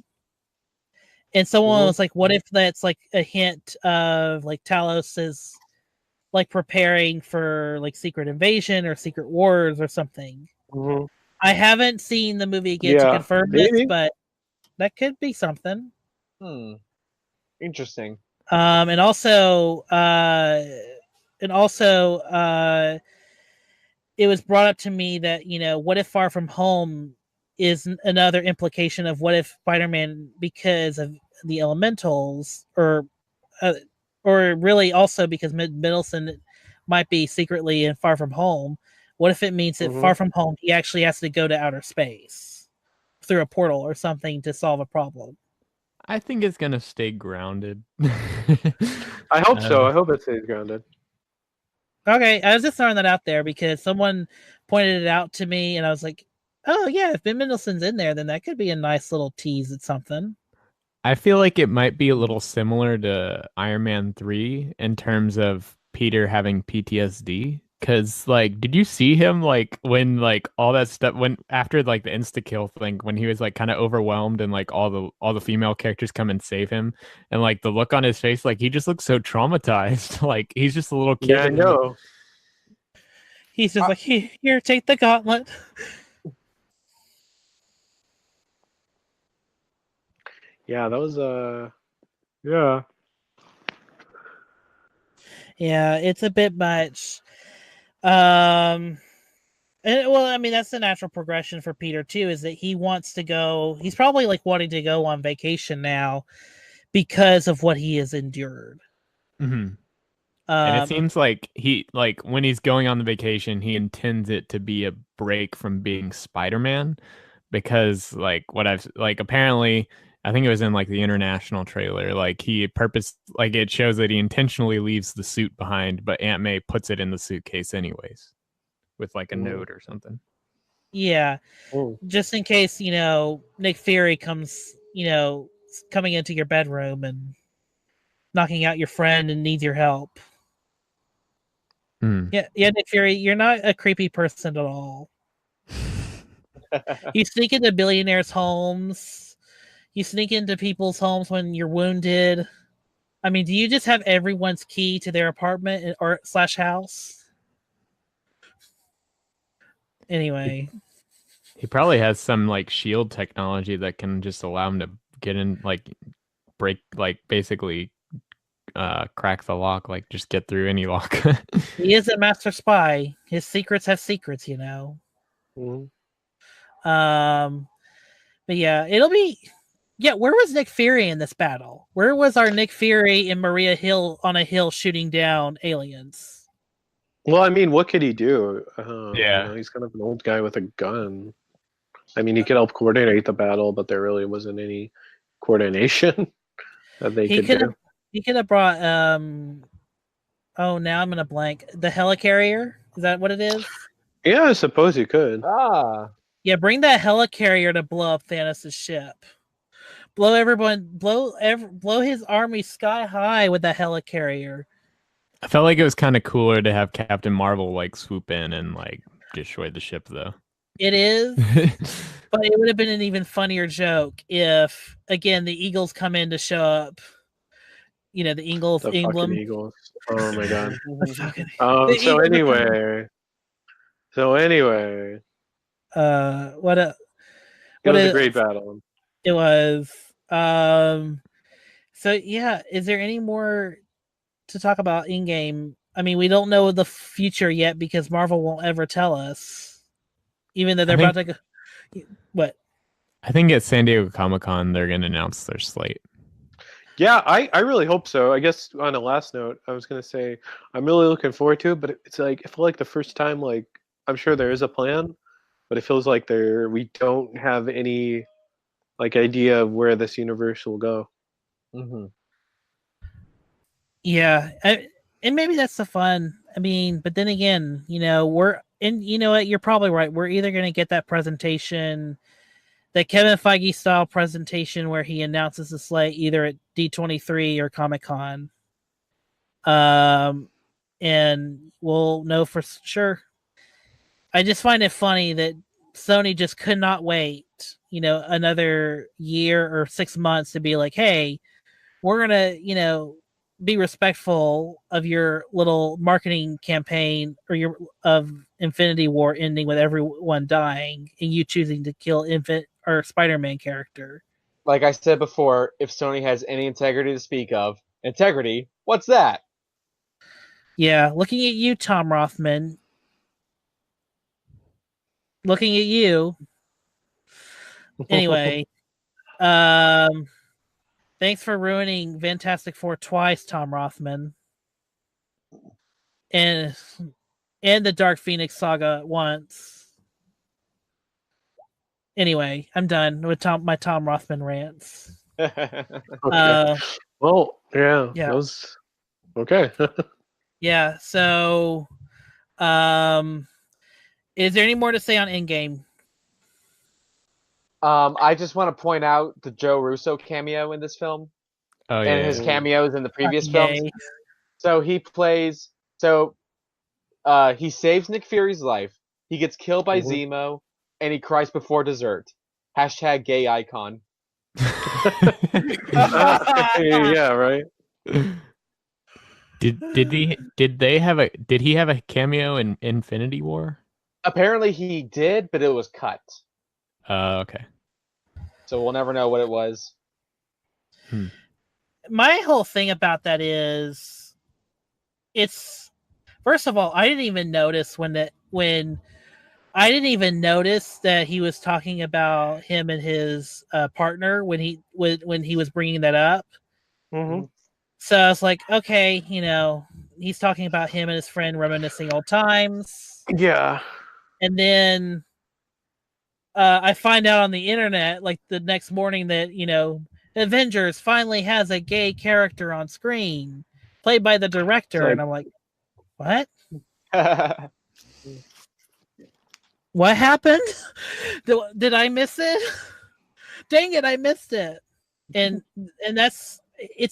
And someone was like, what if that's like a hint of like Talos is like preparing for like Secret Invasion or Secret Wars or something? Mhm. I haven't seen the movie again to Yeah, confirm this, maybe. but that could be something. Interesting. And also it was brought up to me that, what if Far From Home is another implication of what if Spider-Man, because of the elementals, or really also because Middleton might be secretly in Far From Home, what if it means that Far From Home he actually has to go to outer space through a portal or something to solve a problem? I think it's gonna stay grounded. I hope so. I hope it stays grounded. Okay, I was just throwing that out there because someone pointed it out to me, and I was like, "Oh yeah, if Ben Mendelsohn's in there, then that could be a nice little tease at something." I feel like it might be a little similar to Iron Man 3 in terms of Peter having PTSD. Cause like, did you see him like when like all that stuff when after like the insta kill thing when he was like kind of overwhelmed and like all the female characters come and save him and like the look on his face like he just looks so traumatized like he's just a little kid. Yeah, I know. He's just like, here, take the gauntlet. Yeah, that was yeah. Yeah, it's a bit much. Well, I mean, that's the natural progression for Peter too, is that he wants to go. He's probably like wanting to go on vacation now because of what he has endured. Mm-hmm. And it seems like he like when he's going on the vacation, he intends it to be a break from being Spider-Man because like what I've like apparently I think it was in like the international trailer, like it shows that he intentionally leaves the suit behind, but Aunt May puts it in the suitcase anyways. with like a Ooh. note or something. Yeah, Oh, just in case Nick Fury comes coming into your bedroom and knocking out your friend and needs your help. Hmm. Yeah, Nick Fury, you're not a creepy person at all. You sneak into billionaires' homes. You sneak into people's homes when you're wounded. I mean, do you just have everyone's key to their apartment or / house? Anyway, He probably has some like shield technology that can just allow him to get in, like break, like basically crack the lock, like just get through any lock. he is a master spy. His secrets have secrets, mhm. But yeah, it'll be. Yeah, where was Nick Fury in this battle? Where was our Nick Fury in Maria Hill on a hill shooting down aliens? Well, I mean, what could he do? Yeah. He's kind of an old guy with a gun. I mean, he could help coordinate the battle, but there really wasn't any coordination that they He could could do. have. He could have brought. Oh, now I'm gonna blank. The helicarrier. Is that what it is? Yeah, I suppose he could. Ah, Yeah, bring that helicarrier to blow up Thanos' ship. Blow everyone. Blow his army sky high with that helicarrier. I felt like it was kind of cooler to have Captain Marvel like swoop in and like destroy the ship, though. It is. But it would have been an even funnier joke if, again, the Eagles come in to show up. The Eagles The emblem. fucking Eagles. Oh my god. The fucking- So Eagles- anyway, what a it what was a a great battle. it was. So yeah, is there any more to talk about in game? I mean, we don't know the future yet because Marvel won't ever tell us, even though they're about to go. What? I think at San Diego Comic-Con they're gonna announce their slate. Yeah, I really hope so. I guess on a last note, I was gonna say I'm really looking forward to it, but it's like I feel like the first time, like I'm sure there is a plan, but it feels like we don't have any like idea of where this universe will go. hmm Yeah, and maybe that's the fun. I mean, but then again, we're and you know what? You're probably right. We're either going to get that presentation, that Kevin Feige style presentation, where he announces the slate either at D23 or Comic-Con, and we'll know for sure. I just find it funny that Sony just could not wait, another year or 6 months to be like, hey, we're gonna, be respectful of your little marketing campaign of Infinity War ending with everyone dying and you choosing to kill Spider-Man character. like I said before, if Sony has any integrity to speak of, integrity, what's that? Yeah, looking at you, Tom Rothman. Looking at you. Anyway, thanks for ruining Fantastic Four twice, Tom Rothman. And the Dark Phoenix saga once. Anyway, I'm done with my Tom Rothman rants. Okay. Well, yeah, yeah. that was okay. Yeah. So, is there any more to say on Endgame? I just want to point out the Joe Russo cameo in this film Oh and yeah. his cameos in the previous Yay. films. So he plays. He saves Nick Fury's life. He gets killed by Mhm. Zemo, and he cries before dessert. # gay icon. Yeah, right. Did he have a cameo in Infinity War? Apparently he did, but it was cut. Okay. So we'll never know what it was. My whole thing about that is, it's first of all, I didn't even notice I didn't even notice that he was talking about him and his partner when he was bringing that up. Mm-hmm. So I was like, okay, he's talking about him and his friend reminiscing old times. Yeah. And then I find out on the internet, like the next morning, that Avengers finally has a gay character on screen, played by the director, and I'm like, what? What happened? Did I miss it? Dang it, I missed it. And it's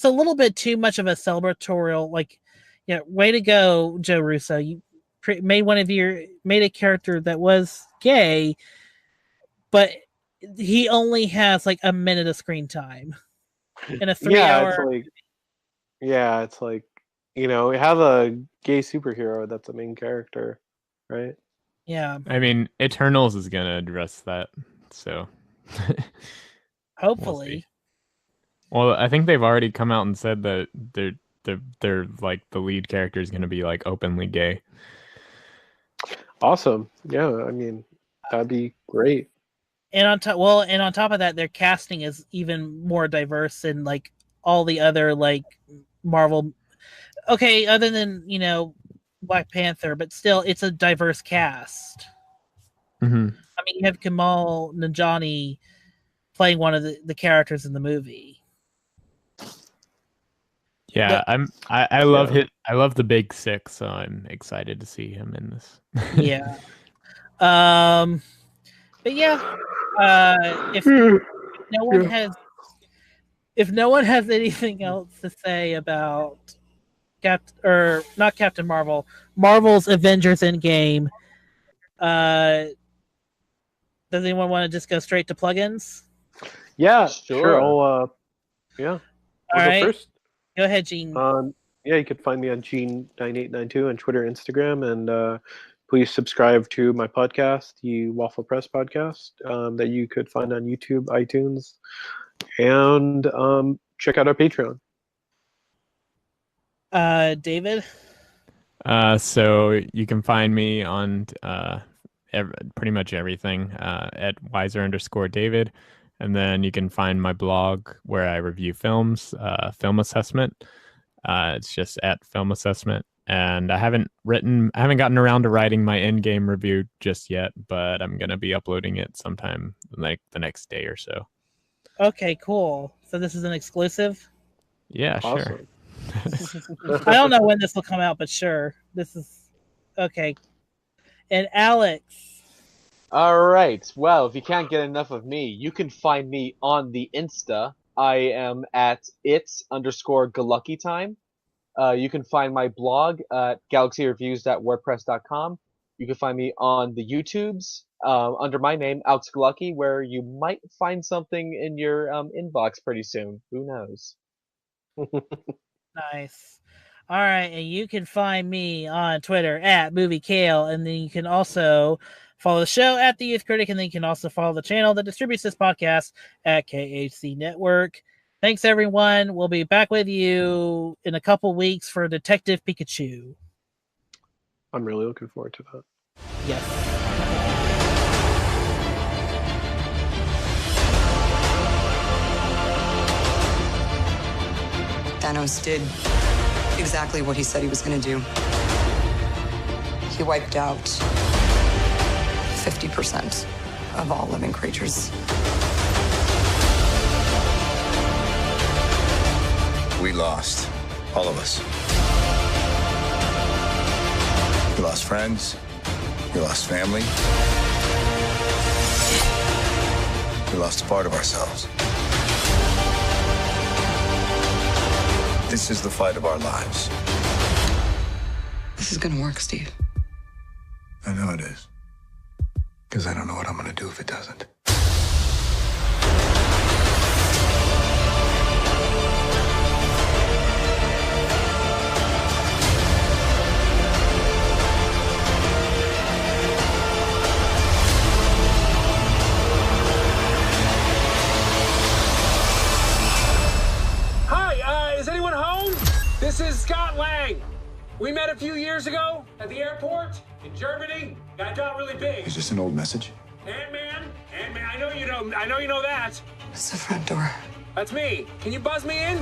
a little bit too much of a celebratorial, like, way to go, Joe Russo. You made a character that was gay, but he only has like a minute of screen time in a 3-hour. It's like, we have a gay superhero that's a main character, right? Yeah. I mean, Eternals is gonna address that, so Hopefully. Well, I think they've already come out and said that they're like the lead character is gonna be like openly gay. Awesome. Yeah, I mean, that'd be great. And on top of that, their casting is even more diverse than like all the other like Marvel. Okay, other than Black Panther, but still, it's a diverse cast. Mm-hmm. I mean, you have Kamal Nanjiani playing one of the characters in the movie. Yeah, I love I love the Big Six, so I'm excited to see him in this. Yeah. But yeah, if no one has anything else to say about not Captain Marvel, Marvel's Avengers Endgame, does anyone want to just go straight to plugins? Yeah, sure. I'll All right. first. Go ahead, Gene. You can find me on Gene9892 on Twitter, Instagram, and please subscribe to my podcast, the Waffle Press Podcast, that you could find on YouTube, iTunes, and check out our Patreon. David? So you can find me on pretty much everything at Wieser_David. And then you can find my blog where I review films, Film Assessment. It's just at Film Assessment. And I haven't gotten around to writing my Endgame review just yet, but I'm going to be uploading it sometime like the next day or so. Okay, cool. So this is an exclusive? Yeah, awesome. Sure. I don't know when this will come out, but sure. This is okay. And Alex. All right. Well, if you can't get enough of me, you can find me on the Insta. I am at its_Gulacki time. You can find my blog at galaxyreviews.wordpress.com. You can find me on the YouTubes under my name, Alex Gulacki, where you might find something in your inbox pretty soon. Who knows? Nice. All right, and you can find me on Twitter at MovieKale, and then you can also follow the show at The Youth Critic, and then you can also follow the channel that distributes this podcast at KHC Network. Thanks, everyone. We'll be back with you in a couple weeks for Detective Pikachu. I'm really looking forward to that. Yes. Thanos did exactly what he said he was going to do. He wiped out 50% of all living creatures. We lost. All of us. We lost friends. We lost family. We lost a part of ourselves. This is the fight of our lives. This is going to work, Steve. I know it is. Because I don't know what I'm going to do if it doesn't. Is anyone home? This is Scott Lang. We met a few years ago at the airport in Germany. Got really big. Is this an old message? Ant-Man, I know you know that. It's the front door. That's me. Can you buzz me in?